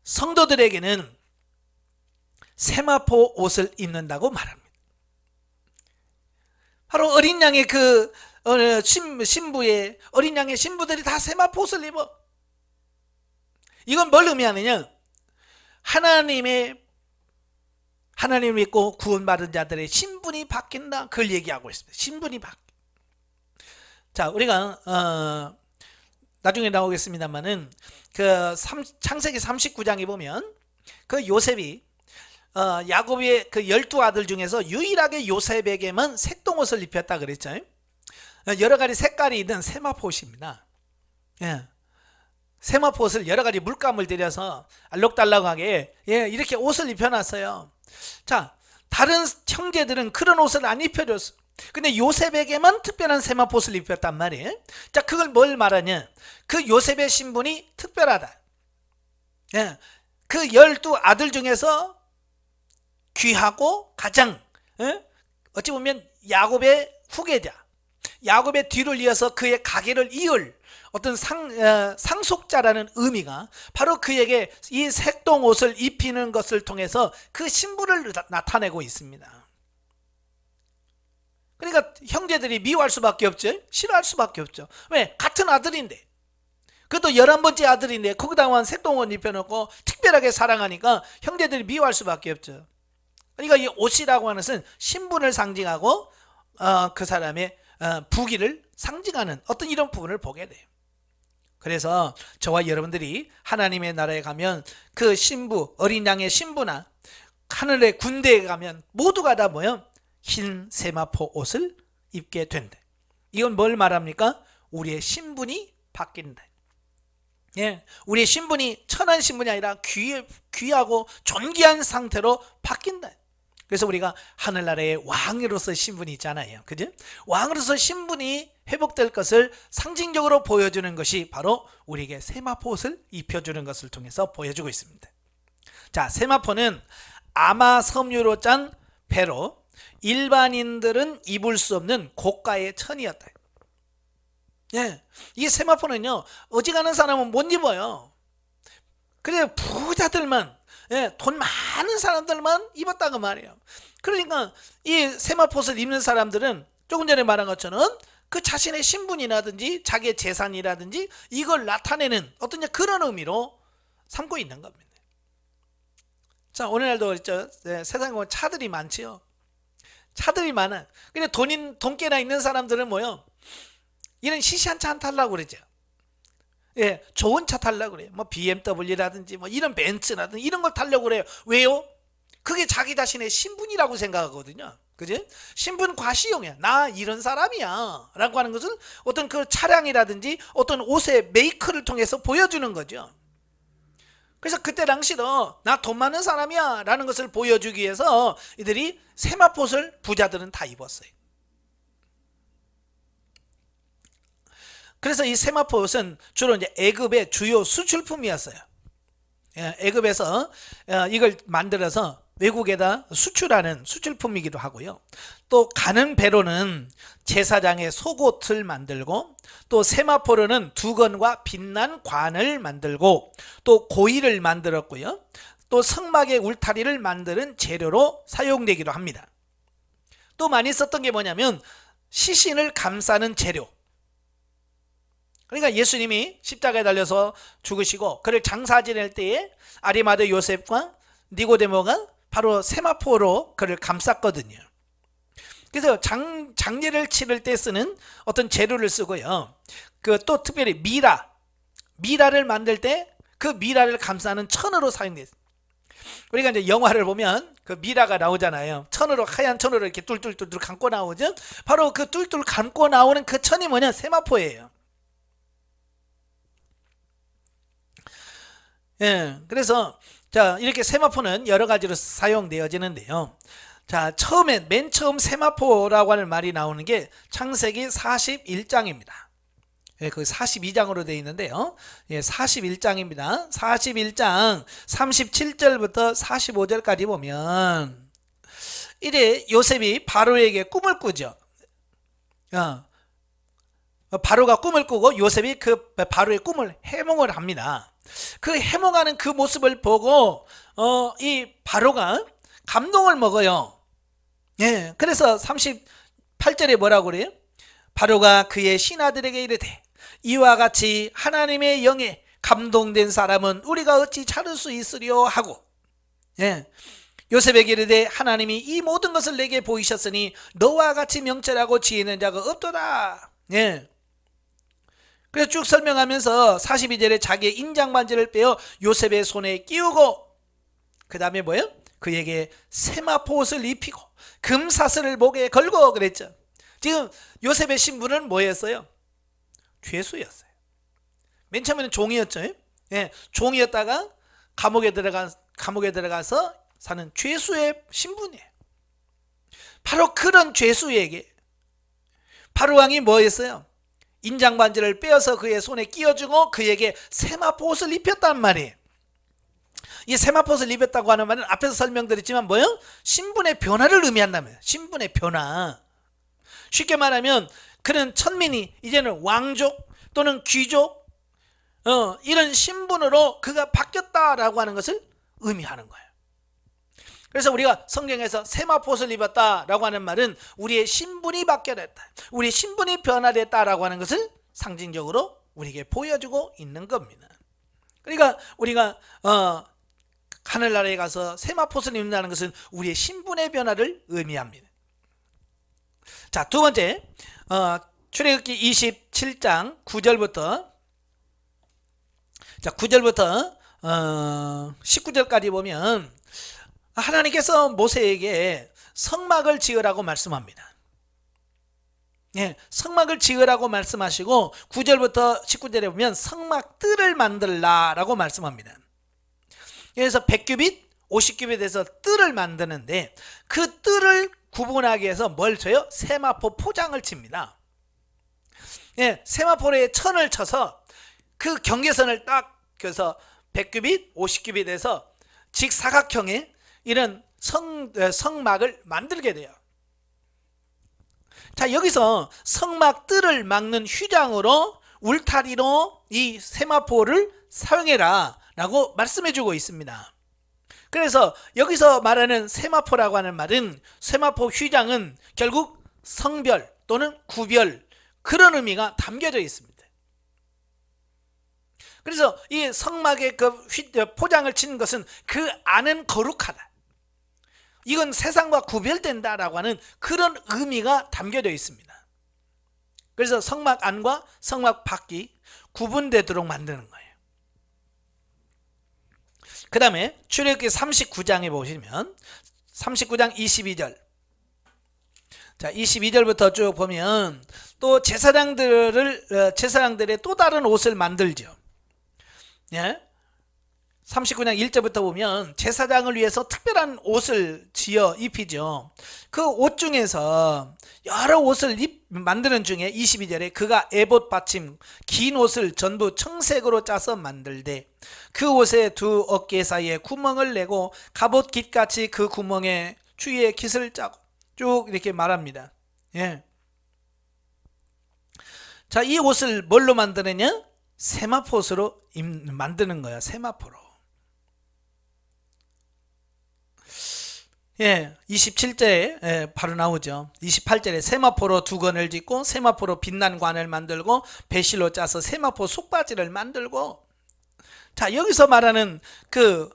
성도들에게는 세마포 옷을 입는다고 말합니다. 바로 어린 양의 그 신부의 어린 양의 신부들이 다 세마포 옷을 입어. 이건 뭘 의미하느냐? 하나님을 믿고 구원받은 자들의 신분이 바뀐다. 그걸 얘기하고 있습니다. 신분이 바뀐다. 자, 우리가 나중에 나오겠습니다만은 그 창세기 39장에 보면 그 요셉이 야곱의 그 12아들 중에서 유일하게 요셉에게만 색동옷을 입혔다 그랬죠. 여러 가지 색깔이 있는 세마포옷입니다. 예. 세마포옷을 여러 가지 물감을 들여서 알록달록하게, 예, 이렇게 옷을 입혀놨어요. 자, 다른 형제들은 그런 옷을 안 입혀줬어. 근데 요셉에게만 특별한 세마포옷을 입혔단 말이에요. 자, 그걸 뭘 말하냐? 그 요셉의 신분이 특별하다. 예, 그 12아들 중에서 귀하고 가장, 예? 어찌 보면 야곱의 후계자, 야곱의 뒤를 이어서 그의 가계를 이을 어떤 상속자라는 의미가 바로 그에게 이 색동옷을 입히는 것을 통해서 그 신분을 나타내고 있습니다. 그러니까 형제들이 미워할 수밖에 없죠. 싫어할 수밖에 없죠. 왜? 같은 아들인데, 그것도 11번째 아들인데 거기다만 색동옷 입혀놓고 특별하게 사랑하니까 형제들이 미워할 수밖에 없죠. 그러니까 이 옷이라고 하는 것은 신분을 상징하고 그 사람의 부귀를 상징하는 어떤 이런 부분을 보게 돼요. 그래서 저와 여러분들이 하나님의 나라에 가면 그 신부, 어린 양의 신부나 하늘의 군대에 가면 모두가 다 뭐요? 흰 세마포 옷을 입게 된다. 이건 뭘 말합니까? 우리의 신분이 바뀐다. 예, 우리의 신분이 천한 신분이 아니라 귀하고 존귀한 상태로 바뀐다. 그래서 우리가 하늘나라의 왕으로서 신분이 있잖아요. 그죠? 왕으로서 신분이 회복될 것을 상징적으로 보여주는 것이 바로 우리에게 세마포옷을 입혀주는 것을 통해서 보여주고 있습니다. 자, 세마포는 아마 섬유로 짠 배로 일반인들은 입을 수 없는 고가의 천이었다. 예, 이 세마포는요, 어지간한 사람은 못 입어요. 그래 부자들만, 예, 돈 많은 사람들만 입었다고 말이에요. 그러니까 이 세마포옷을 입는 사람들은 조금 전에 말한 것처럼 그 자신의 신분이라든지 자기의 재산이라든지 이걸 나타내는 어떤 그런 의미로 삼고 있는 겁니다. 자, 오늘날도 있죠. 네, 세상에 보면 차들이 많지요. 차들이 많아. 근데 돈께나 있는 사람들은 뭐요? 이런 시시한 차 안 타려고 그러죠. 예, 좋은 차 타려고 그래요. 뭐 BMW라든지 뭐 이런 벤츠라든지 이런 걸 타려고 그래요. 왜요? 그게 자기 자신의 신분이라고 생각하거든요. 그지? 신분 과시용이야. 나 이런 사람이야 라고 하는 것은 어떤 그 차량이라든지 어떤 옷의 메이크를 통해서 보여주는 거죠. 그래서 그때 당시도 나 돈 많은 사람이야 라는 것을 보여주기 위해서 이들이 세마포옷을 부자들은 다 입었어요. 그래서 이 세마포옷은 주로 이제 애굽의 주요 수출품이었어요. 애굽에서 이걸 만들어서 외국에다 수출하는 수출품이기도 하고요. 또 가는 배로는 제사장의 속옷을 만들고, 또 세마포로는 두건과 빛난 관을 만들고, 또 고이를 만들었고요. 또 성막의 울타리를 만드는 재료로 사용되기도 합니다. 또 많이 썼던 게 뭐냐면 시신을 감싸는 재료. 그러니까 예수님이 십자가에 달려서 죽으시고 그를 장사 지낼 때에 아리마대 요셉과 니고데모가 바로 세마포로 그를 감쌌거든요. 그래서 장례를 치를 때 쓰는 어떤 재료를 쓰고요. 그 또 특별히 미라를 만들 때 그 미라를 감싸는 천으로 사용됐어요. 우리가 이제 영화를 보면 그 미라가 나오잖아요. 천으로, 하얀 천으로 이렇게 뚫뚫뚫 감고 나오죠. 바로 그 뚫뚫 감고 나오는 그 천이 뭐냐? 세마포예요. 예, 그래서 자, 이렇게 세마포는 여러 가지로 사용되어지는데요. 자, 맨 처음 세마포라고 하는 말이 나오는 게 창세기 41장입니다. 예, 그 42장으로 되어 있는데요. 예, 41장입니다. 41장 37절부터 45절까지 보면 이래 요셉이 바로에게 꿈을 꾸죠. 바로가 꿈을 꾸고 요셉이 그 바로의 꿈을 해몽을 합니다. 그 해몽하는 그 모습을 보고 이 바로가 감동을 먹어요. 예, 그래서 38절에 뭐라고 그래요? 바로가 그의 신하들에게 이르되 이와 같이 하나님의 영에 감동된 사람은 우리가 어찌 찾을 수 있으려 하고, 예, 요셉에게 이르되 하나님이 이 모든 것을 내게 보이셨으니 너와 같이 명철하고 지혜 있는 자가 없도다. 예. 그래서 쭉 설명하면서 42절에 자기의 인장 반지를 빼어 요셉의 손에 끼우고, 그 다음에 뭐예요? 그에게 세마포옷을 입히고 금사슬을 목에 걸고 그랬죠. 지금 요셉의 신분은 뭐였어요? 죄수였어요. 맨 처음에는 종이었죠. 예, 종이었다가 감옥에 들어가서 사는 죄수의 신분이에요. 바로 그런 죄수에게 바로 왕이 뭐였어요? 인장 반지를 빼어서 그의 손에 끼워주고 그에게 세마포옷을 입혔단 말이에요. 이 세마포옷을 입혔다고 하는 말은 앞에서 설명드렸지만 뭐예요? 신분의 변화를 의미한다면, 신분의 변화. 쉽게 말하면 그는 천민이 이제는 왕족 또는 귀족 이런 신분으로 그가 바뀌었다라고 하는 것을 의미하는 거예요. 그래서 우리가 성경에서 세마포옷을 입었다라고 하는 말은 우리의 신분이 바뀌어졌다, 우리의 신분이 변화됐다라고 하는 것을 상징적으로 우리에게 보여주고 있는 겁니다. 그러니까 우리가 하늘나라에 가서 세마포옷을 입는다는 것은 우리의 신분의 변화를 의미합니다. 자, 두 번째, 출애굽기 27장 9절부터 19절까지 보면 하나님께서 모세에게 성막을 지으라고 말씀합니다. 예, 성막을 지으라고 말씀하시고 9절부터 19절에 보면 성막 뜰을 만들라라고 말씀합니다. 그래서 100규빗, 50규빗에서 뜰을 만드는데 그 뜰을 구분하기 위해서 뭘 쳐요? 세마포 포장을 칩니다. 예, 세마포에 천을 쳐서 그 경계선을 딱 그래서 100규빗, 50규빗에서 직사각형의 이런 성막을 만들게 돼요. 자, 여기서 성막 뜰을 막는 휘장으로 울타리로 이 세마포를 사용해라 라고 말씀해 주고 있습니다. 그래서 여기서 말하는 세마포라고 하는 말은, 세마포 휘장은 결국 성별 또는 구별, 그런 의미가 담겨져 있습니다. 그래서 이 성막의 그 포장을 치는 것은 그 안은 거룩하다, 이건 세상과 구별된다라고 하는 그런 의미가 담겨져 있습니다. 그래서 성막 안과 성막 밖이 구분되도록 만드는 거예요. 그 다음에 출애굽기 39장에 보시면 39장 22절, 자 22절부터 쭉 보면 또 제사장들의 또 다른 옷을 만들죠. 예? 39장 1절부터 보면 제사장을 위해서 특별한 옷을 지어 입히죠. 그 옷 중에서 여러 옷을 만드는 중에 22절에 그가 에봇 받침 긴 옷을 전부 청색으로 짜서 만들되 그 옷의 두 어깨 사이에 구멍을 내고 갑옷 깃같이 그 구멍에 주위에 깃을 짜고 쭉 이렇게 말합니다. 예. 자, 이 옷을 뭘로 만드느냐? 세마포옷으로 만드는 거야. 세마포로. 예, 27절에 바로 나오죠. 28절에 세마포로 두건을 짓고 세마포로 빛난 관을 만들고 배실로 짜서 세마포 속바지를 만들고, 자 여기서 말하는 그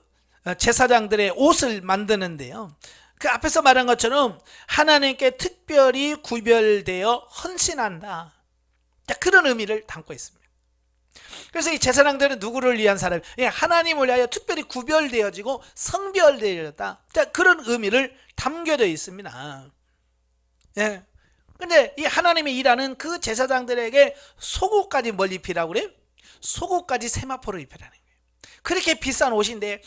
제사장들의 옷을 만드는데요, 그 앞에서 말한 것처럼 하나님께 특별히 구별되어 헌신한다, 자, 그런 의미를 담고 있습니다. 그래서 이 제사장들은 누구를 위한 사람? 하나님을 위하여 특별히 구별되어지고 성별되어졌다. 자, 그런 의미를 담겨져 있습니다. 예. 근데 이 하나님이 일하는 그 제사장들에게 속옷까지 뭘 입히라고 그래요? 속옷까지 세마포를 입히라는 거예요. 그렇게 비싼 옷인데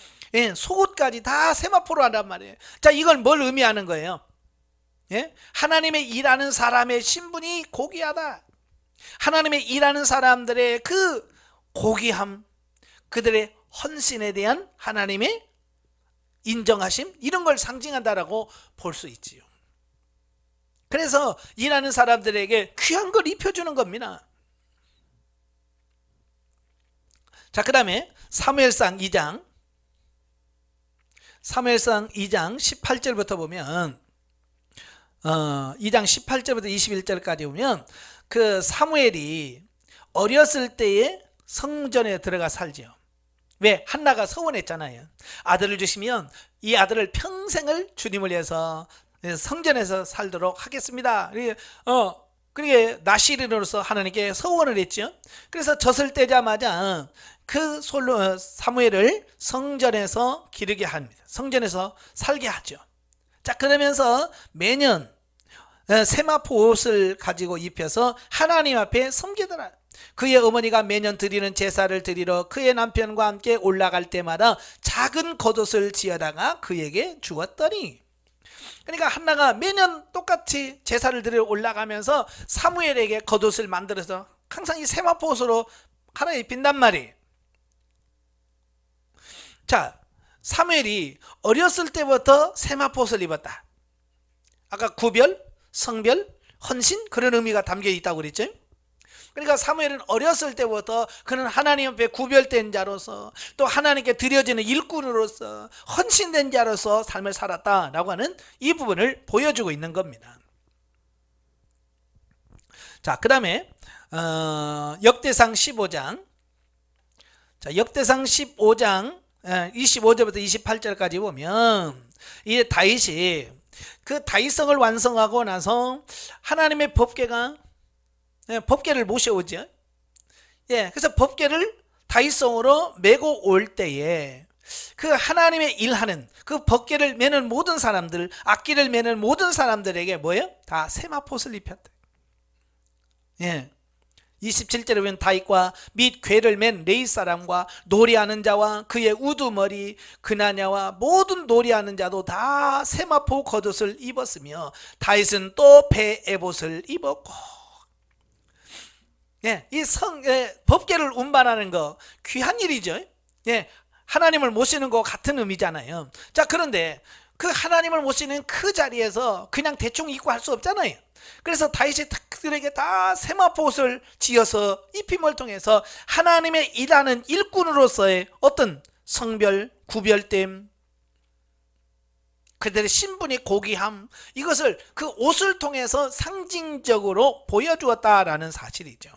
속옷까지 다 세마포로 한단 말이에요. 자, 이건 뭘 의미하는 거예요? 하나님의 일하는 사람의 신분이 고귀하다. 하나님의 일하는 사람들의 그 고귀함, 그들의 헌신에 대한 하나님의 인정하심, 이런 걸 상징한다라고 볼 수 있지요. 그래서 일하는 사람들에게 귀한 걸 입혀주는 겁니다. 자, 그 다음에 사무엘상 2장 18절부터 보면 2장 18절부터 21절까지 보면 그 사무엘이 어렸을 때에 성전에 들어가 살지요. 왜? 한나가 서원했잖아요. 아들을 주시면 이 아들을 평생을 주님을 위해서 성전에서 살도록 하겠습니다. 그게 나시린으로서 하나님께 서원을 했죠. 그래서 젖을 떼자마자 그 사무엘을 성전에서 기르게 합니다. 성전에서 살게 하죠. 자, 그러면서 매년 세마포 옷을 가지고 입혀서 하나님 앞에 섬기더라. 그의 어머니가 매년 드리는 제사를 드리러 그의 남편과 함께 올라갈 때마다 작은 겉옷을 지어다가 그에게 주었더니, 그러니까 한나가 매년 똑같이 제사를 드리러 올라가면서 사무엘에게 겉옷을 만들어서 항상 이 세마포 옷으로 하나 입힌단 말이에요. 자, 사무엘이 어렸을 때부터 세마포 옷을 입었다. 아까 구별, 성별, 헌신, 그런 의미가 담겨 있다고 그랬죠. 그러니까 사무엘은 어렸을 때부터 그는 하나님 앞에 구별된 자로서 또 하나님께 드려지는 일꾼으로서 헌신된 자로서 삶을 살았다라고 하는 이 부분을 보여주고 있는 겁니다. 자, 그 다음에 역대상 15장, 자, 역대상 15장 25절부터 28절까지 보면 이 다윗이 그 다윗성을 완성하고 나서 하나님의 법궤를 모셔오죠. 그래서 법궤를 다윗성으로 메고 올 때에 그 하나님의 일하는 그 법궤를 메는 모든 사람들, 악기를 메는 모든 사람들에게 뭐예요? 다 세마포옷을 입혔다. 27절에 보면 다윗과 및 궤를 맨 레위 사람과 노래하는 자와 그의 우두머리 그나냐와 모든 노래하는 자도 다 세마포 겉옷을 입었으며 다윗은 또 배 에봇을 입었고. 이 법궤를 운반하는 거 귀한 일이죠. 하나님을 모시는 거 같은 의미잖아요. 자, 그런데 그 하나님을 모시는 그 자리에서 그냥 대충 입고 할 수 없잖아요. 그래서 다윗이 그들에게 다 세마포 옷을 지어서 입힘을 통해서 하나님의 일하는 일꾼으로서의 어떤 성별, 구별됨, 그들의 신분의 고귀함, 이것을 그 옷을 통해서 상징적으로 보여주었다라는 사실이죠.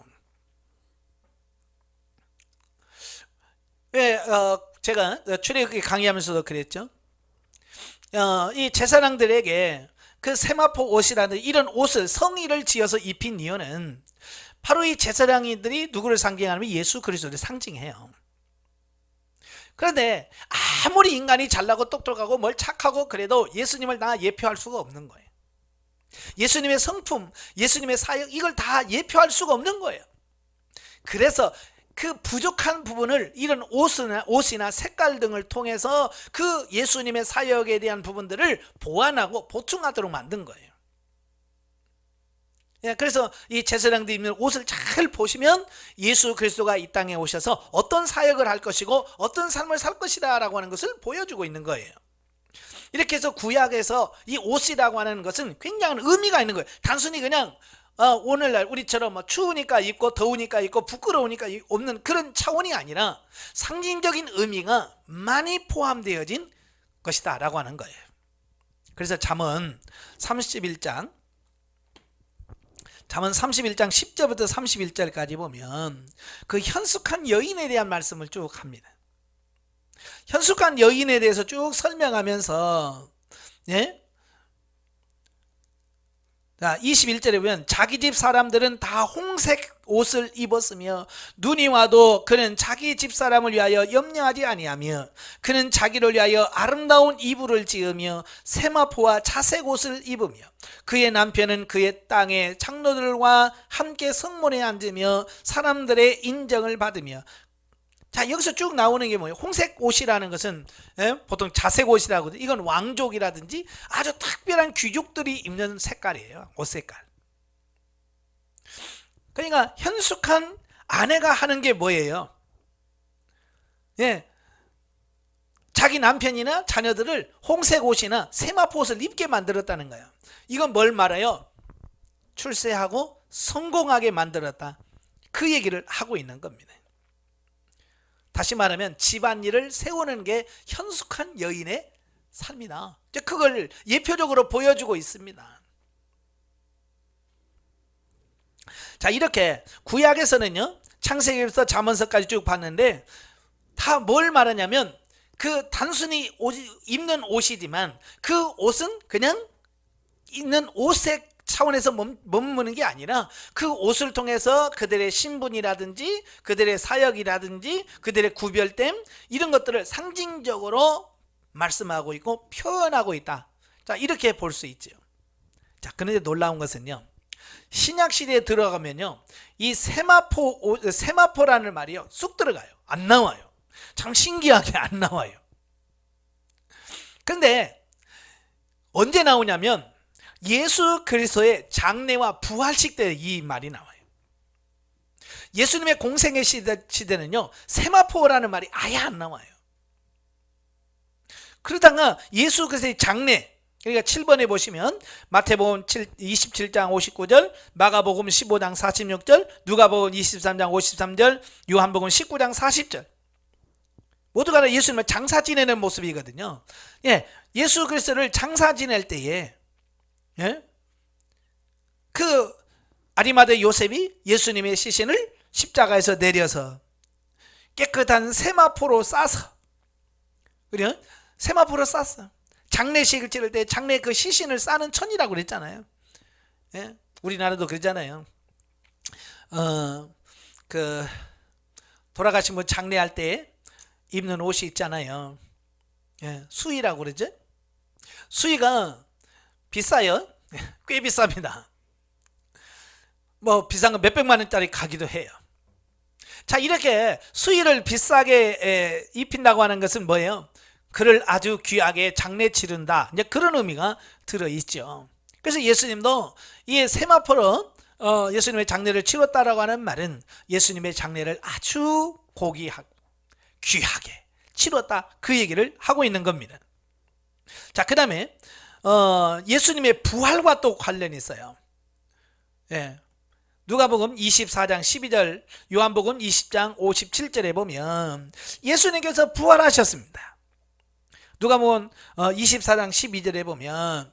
제가 출애굽기 강의하면서도 그랬죠. 이 제사장들에게 그 세마포 옷이라는 이런 옷을 성의를 지어서 입힌 이유는 바로 이 제사장들이 누구를 상징하냐면 예수 그리스도를 상징해요. 그런데 아무리 인간이 잘나고 똑똑하고 뭘 착하고 그래도 예수님을 다 예표할 수가 없는 거예요. 예수님의 성품, 예수님의 사역, 이걸 다 예표할 수가 없는 거예요. 그래서 그 부족한 부분을 이런 옷이나 색깔 등을 통해서 그 예수님의 사역에 대한 부분들을 보완하고 보충하도록 만든 거예요. 그래서 이 제사장들이 입는 옷을 잘 보시면 예수 그리스도가 이 땅에 오셔서 어떤 사역을 할 것이고 어떤 삶을 살 것이다 라고 하는 것을 보여주고 있는 거예요. 이렇게 해서 구약에서 이 옷이라고 하는 것은 굉장한 의미가 있는 거예요. 단순히 그냥 오늘날 우리처럼 추우니까 입고 더우니까 입고 부끄러우니까 없는 그런 차원이 아니라 상징적인 의미가 많이 포함되어진 것이다 라고 하는 거예요. 그래서 잠언 31장 10절부터 31절까지 보면 그 현숙한 여인에 대한 말씀을 쭉 합니다. 현숙한 여인에 대해서 쭉 설명하면서 자, 21절에 보면 자기 집 사람들은 다 홍색 옷을 입었으며 눈이 와도 그는 자기 집 사람을 위하여 염려하지 아니하며 그는 자기를 위하여 아름다운 이불을 지으며 세마포와 자색 옷을 입으며 그의 남편은 그의 땅의 장로들과 함께 성문에 앉으며 사람들의 인정을 받으며. 자, 여기서 쭉 나오는 게 뭐예요? 홍색 옷이라는 것은 보통 자색 옷이라고, 이건 왕족이라든지 아주 특별한 귀족들이 입는 색깔이에요. 옷 색깔. 그러니까 현숙한 아내가 하는 게 뭐예요? 자기 남편이나 자녀들을 홍색 옷이나 세마포 옷을 입게 만들었다는 거예요. 이건 뭘 말해요? 출세하고 성공하게 만들었다, 그 얘기를 하고 있는 겁니다. 다시 말하면 집안일을 세우는 게 현숙한 여인의 삶이다, 그걸 예표적으로 보여주고 있습니다. 자, 이렇게 구약에서는요, 창세기부터 잠언서까지 쭉 봤는데 다 뭘 말하냐면 그 단순히 입는 옷이지만 그 옷은 그냥 입는 옷의 차원에서 머무는 게 아니라 그 옷을 통해서 그들의 신분이라든지 그들의 사역이라든지 그들의 구별됨, 이런 것들을 상징적으로 말씀하고 있고 표현하고 있다. 자, 이렇게 볼 수 있죠. 자, 그런데 놀라운 것은요, 신약시대에 들어가면요, 이 세마포라는 말이요 쑥 들어가요. 안 나와요. 참 신기하게 안 나와요. 근데 언제 나오냐면 예수 그리스도의 장례와 부활식 때 이 말이 나와요. 예수님의 공생의 시대는요, 세마포라는 말이 아예 안 나와요. 그러다가 예수 그리스도의 장례, 그러니까 7번에 보시면 마태복음 27장 59절, 마가복음 15장 46절, 누가복음 23장 53절, 요한복음 19장 40절, 모두가 다 예수님을 장사 지내는 모습이거든요. 예수 그리스도를 장사 지낼 때에 그 아리마대 요셉이 예수님의 시신을 십자가에서 내려서 깨끗한 세마포로 싸서, 그래요? 세마포로 쌌어. 장례식을 치를 때 장례 그 시신을 싸는 천이라고 그랬잖아요. 우리나라도 그러잖아요. 그 돌아가신 분 장례할 때 입는 옷이 있잖아요. 수의라고 그러죠. 수의가 비싸요. 꽤 비쌉니다. 뭐 비싼 거 몇백만 원짜리 가기도 해요. 자, 이렇게 수의를 비싸게 입힌다고 하는 것은 뭐예요? 그를 아주 귀하게 장례 치른다, 이제 그런 의미가 들어있죠. 그래서 예수님도 이 세마포로 예수님의 장례를 치렀다라고 하는 말은 예수님의 장례를 아주 고귀하고 귀하게 치렀다, 그 얘기를 하고 있는 겁니다. 자, 그 다음에 예수님의 부활과 또 관련이 있어요. 누가복음 24장 12절, 요한복음 20장 57절에 보면 예수님께서 부활하셨습니다. 누가복음 24장 12절에 보면,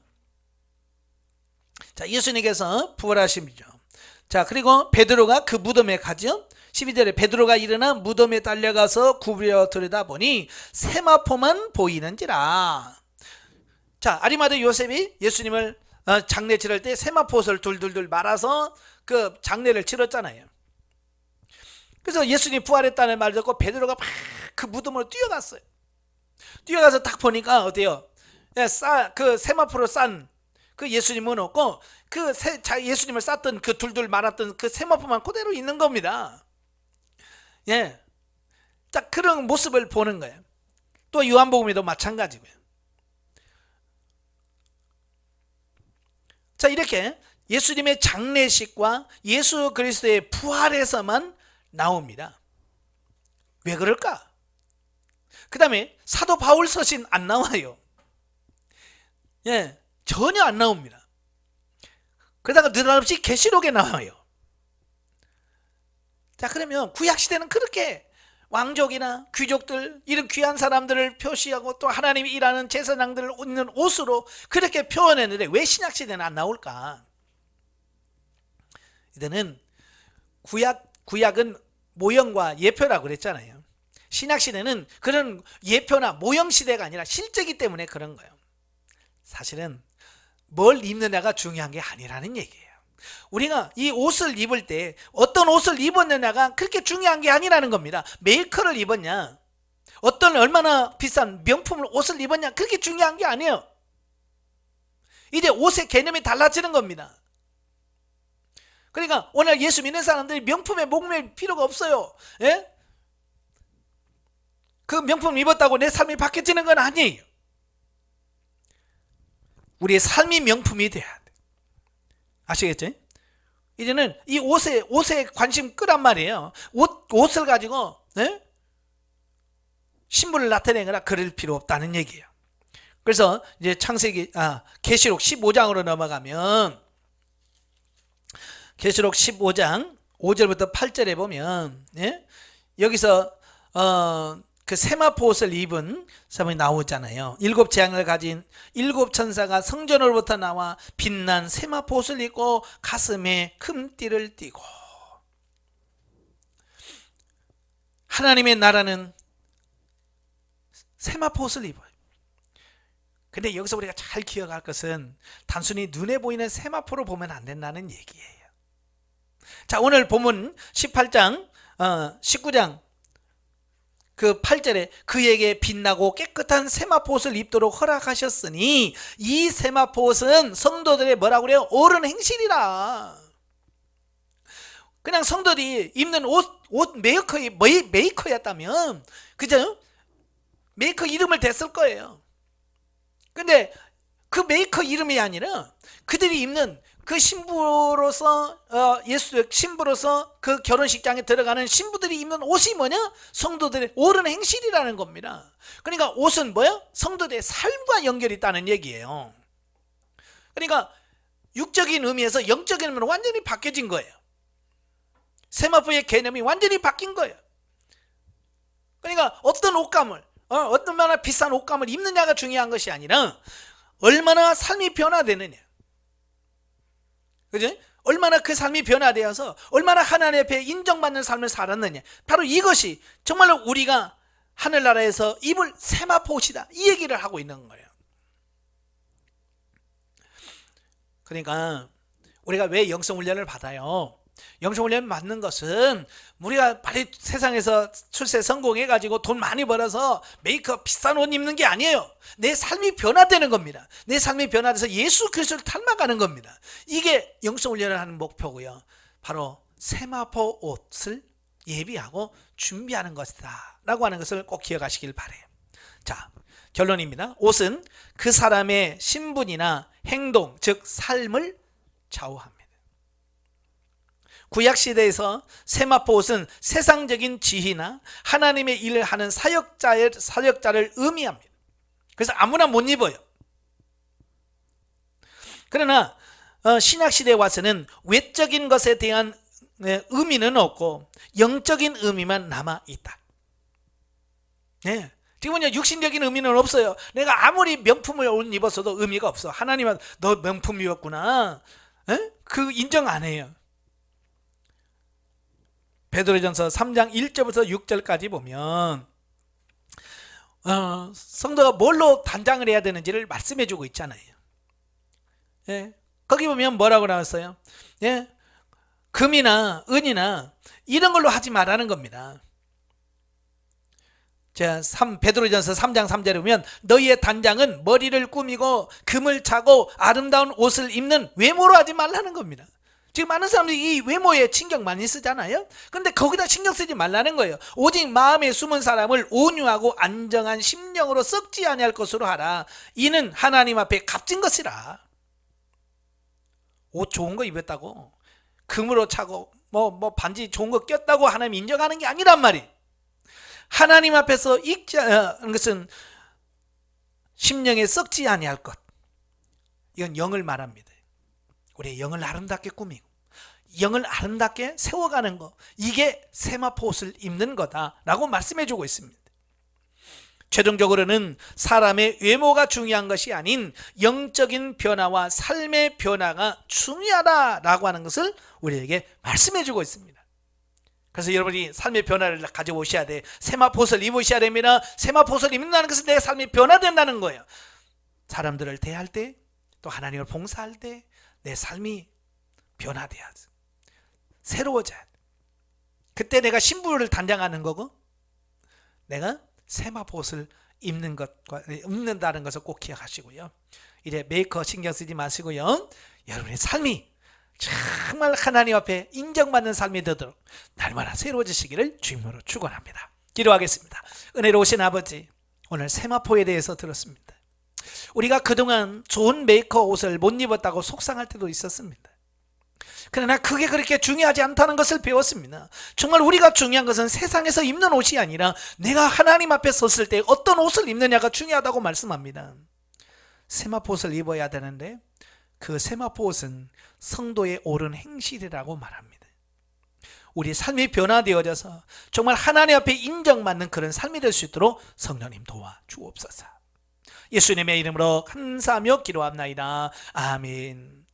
자, 예수님께서 부활하십니다. 자, 그리고 베드로가 그 무덤에 가죠. 12절에 베드로가 일어나 무덤에 달려가서 구부려 들여다보니 세마포만 보이는지라. 자, 아리마대 요셉이 예수님을 장례 치를 때 세마포옷을 둘둘둘 말아서 그 장례를 치렀잖아요. 그래서 예수님 부활했다는 말을 듣고 베드로가 막 그 무덤으로 뛰어갔어요. 뛰어가서 딱 보니까 어때요? 그 세마포로 싼 그 예수님은 없고 그 예수님을 쌌던 그 둘둘 말았던 그 세마포만 그대로 있는 겁니다. 딱 그런 모습을 보는 거예요. 또 요한복음에도 마찬가지고요. 자, 이렇게 예수님의 장례식과 예수 그리스도의 부활에서만 나옵니다. 왜 그럴까? 그 다음에 사도 바울 서신 안 나와요. 전혀 안 나옵니다. 그러다가 느닷없이 계시록에 나와요. 자, 그러면 구약시대는 그렇게 왕족이나 귀족들, 이런 귀한 사람들을 표시하고 또 하나님이 일하는 제사장들을 입는 옷으로 그렇게 표현했는데 왜 신약시대는 안 나올까? 이제는 구약은 모형과 예표라고 그랬잖아요. 신약시대는 그런 예표나 모형 시대가 아니라 실제이기 때문에 그런 거예요. 사실은 뭘 입느냐가 중요한 게 아니라는 얘기예요. 우리가 이 옷을 입을 때 어떤 옷을 입었느냐가 그렇게 중요한 게 아니라는 겁니다. 메이커를 입었냐, 어떤 얼마나 비싼 명품을 옷을 입었냐, 그렇게 중요한 게 아니에요. 이제 옷의 개념이 달라지는 겁니다. 그러니까 오늘 예수 믿는 사람들이 명품에 목매일 필요가 없어요. 예? 그 명품 입었다고 내 삶이 바뀌어지는 건 아니에요. 우리의 삶이 명품이 돼야 돼. 아시겠죠? 이제는 이 옷에 관심 끄란 말이에요. 옷을 가지고 신분을 나타내거나 그럴 필요 없다는 얘기예요. 그래서 이제 계시록 15장으로 넘어가면, 계시록 15장 5절부터 8절에 보면 여기서 그 세마포 옷을 입은 사람이 나오잖아요. 7 재앙을 가진 7 천사가 성전으로부터 나와 빛난 세마포 옷을 입고 가슴에 금띠를 띠고, 하나님의 나라는 세마포 옷을 입어요. 근데 여기서 우리가 잘 기억할 것은 단순히 눈에 보이는 세마포로 보면 안 된다는 얘기예요. 자, 오늘 본문 18장 19장 그 8절에 그에게 빛나고 깨끗한 세마포 옷을 입도록 허락하셨으니 이 세마포 옷은 성도들의 뭐라고 그래요? 옳은 행실이라. 그냥 성도들이 입는 옷 메이커였다면, 그죠? 메이커 이름을 댔을 거예요. 근데 그 메이커 이름이 아니라 그들이 입는 그 신부로서 예수의 신부로서 그 결혼식장에 들어가는 신부들이 입는 옷이 뭐냐? 성도들의 옳은 행실이라는 겁니다. 그러니까 옷은 뭐야? 성도들의 삶과 연결이 있다는 얘기예요. 그러니까 육적인 의미에서 영적인 의미로 완전히 바뀌어진 거예요. 세마포의 개념이 완전히 바뀐 거예요. 그러니까 어떤 옷감을 얼마나 비싼 옷감을 입느냐가 중요한 것이 아니라 얼마나 삶이 변화되느냐, 그죠? 얼마나 그 삶이 변화되어서 얼마나 하나님 앞에 인정받는 삶을 살았느냐, 바로 이것이 정말로 우리가 하늘나라에서 입을 세마포 옷이다, 이 얘기를 하고 있는 거예요. 그러니까 우리가 왜 영성훈련을 받아요? 영성훈련 받는 것은 우리가 빨리 세상에서 출세 성공해가지고 돈 많이 벌어서 메이크업 비싼 옷 입는 게 아니에요. 내 삶이 변화되는 겁니다. 내 삶이 변화돼서 예수 그리스도를 닮아가는 겁니다. 이게 영성훈련을 하는 목표고요. 바로 세마포 옷을 예비하고 준비하는 것이다 라고 하는 것을 꼭 기억하시길 바라요. 자, 결론입니다. 옷은 그 사람의 신분이나 행동, 즉 삶을 좌우합니다. 구약시대에서 세마포 옷은 세상적인 지위나 하나님의 일을 하는 사역자를 의미합니다. 그래서 아무나 못 입어요. 그러나 신약시대에 와서는 외적인 것에 대한 의미는 없고 영적인 의미만 남아있다. 네. 지금은요, 육신적인 의미는 없어요. 내가 아무리 명품을 옷 입었어도 의미가 없어. 하나님은 너 명품 입었구나, 그 인정 안 해요. 베드로전서 3장 1절부터 6절까지 보면 성도가 뭘로 단장을 해야 되는지를 말씀해 주고 있잖아요. 거기 보면 뭐라고 나왔어요? 금이나 은이나 이런 걸로 하지 말라는 겁니다. 자, 베드로전서 3장 3절에 보면 너희의 단장은 머리를 꾸미고 금을 차고 아름다운 옷을 입는 외모로 하지 말라는 겁니다. 지금 많은 사람들이 이 외모에 신경 많이 쓰잖아요. 그런데 거기다 신경 쓰지 말라는 거예요. 오직 마음에 숨은 사람을 온유하고 안정한 심령으로 썩지 아니할 것으로 하라. 이는 하나님 앞에 값진 것이라. 옷 좋은 거 입었다고, 금으로 차고 뭐 반지 좋은 거 꼈다고 하나님 인정하는 게 아니란 말이에요. 하나님 앞에서 입자는 것은 심령에 썩지 아니할 것, 이건 영을 말합니다. 우리의 영을 아름답게 꾸미고 영을 아름답게 세워가는 것, 이게 세마포 옷을 입는 거다라고 말씀해주고 있습니다. 최종적으로는 사람의 외모가 중요한 것이 아닌 영적인 변화와 삶의 변화가 중요하다라고 하는 것을 우리에게 말씀해주고 있습니다. 그래서 여러분이 삶의 변화를 가져오셔야 돼. 세마포 옷을 입으셔야 됩니다. 세마포 옷을 입는다는 것은 내 삶이 변화된다는 거예요. 사람들을 대할 때, 또 하나님을 봉사할 때 내 삶이 변화돼야지. 새로워져야 돼. 그때 내가 신부를 단장하는 거고 내가 세마포 옷을 입는다는 것을 꼭 기억하시고요. 이래 메이커 신경 쓰지 마시고요. 여러분의 삶이 정말 하나님 앞에 인정받는 삶이 되도록 날마다 새로워지시기를 주님으로 축원합니다. 기도하겠습니다. 은혜로우신 아버지, 오늘 세마포에 대해서 들었습니다. 우리가 그동안 좋은 메이커 옷을 못 입었다고 속상할 때도 있었습니다. 그러나 그게 그렇게 중요하지 않다는 것을 배웠습니다. 정말 우리가 중요한 것은 세상에서 입는 옷이 아니라 내가 하나님 앞에 섰을 때 어떤 옷을 입느냐가 중요하다고 말씀합니다. 세마포 옷을 입어야 되는데 그 세마포 옷은 성도의 옳은 행실이라고 말합니다. 우리 삶이 변화되어져서 정말 하나님 앞에 인정받는 그런 삶이 될 수 있도록 성령님 도와주옵소서. 예수님의 이름으로 감사하며 기도합나이다. 아멘.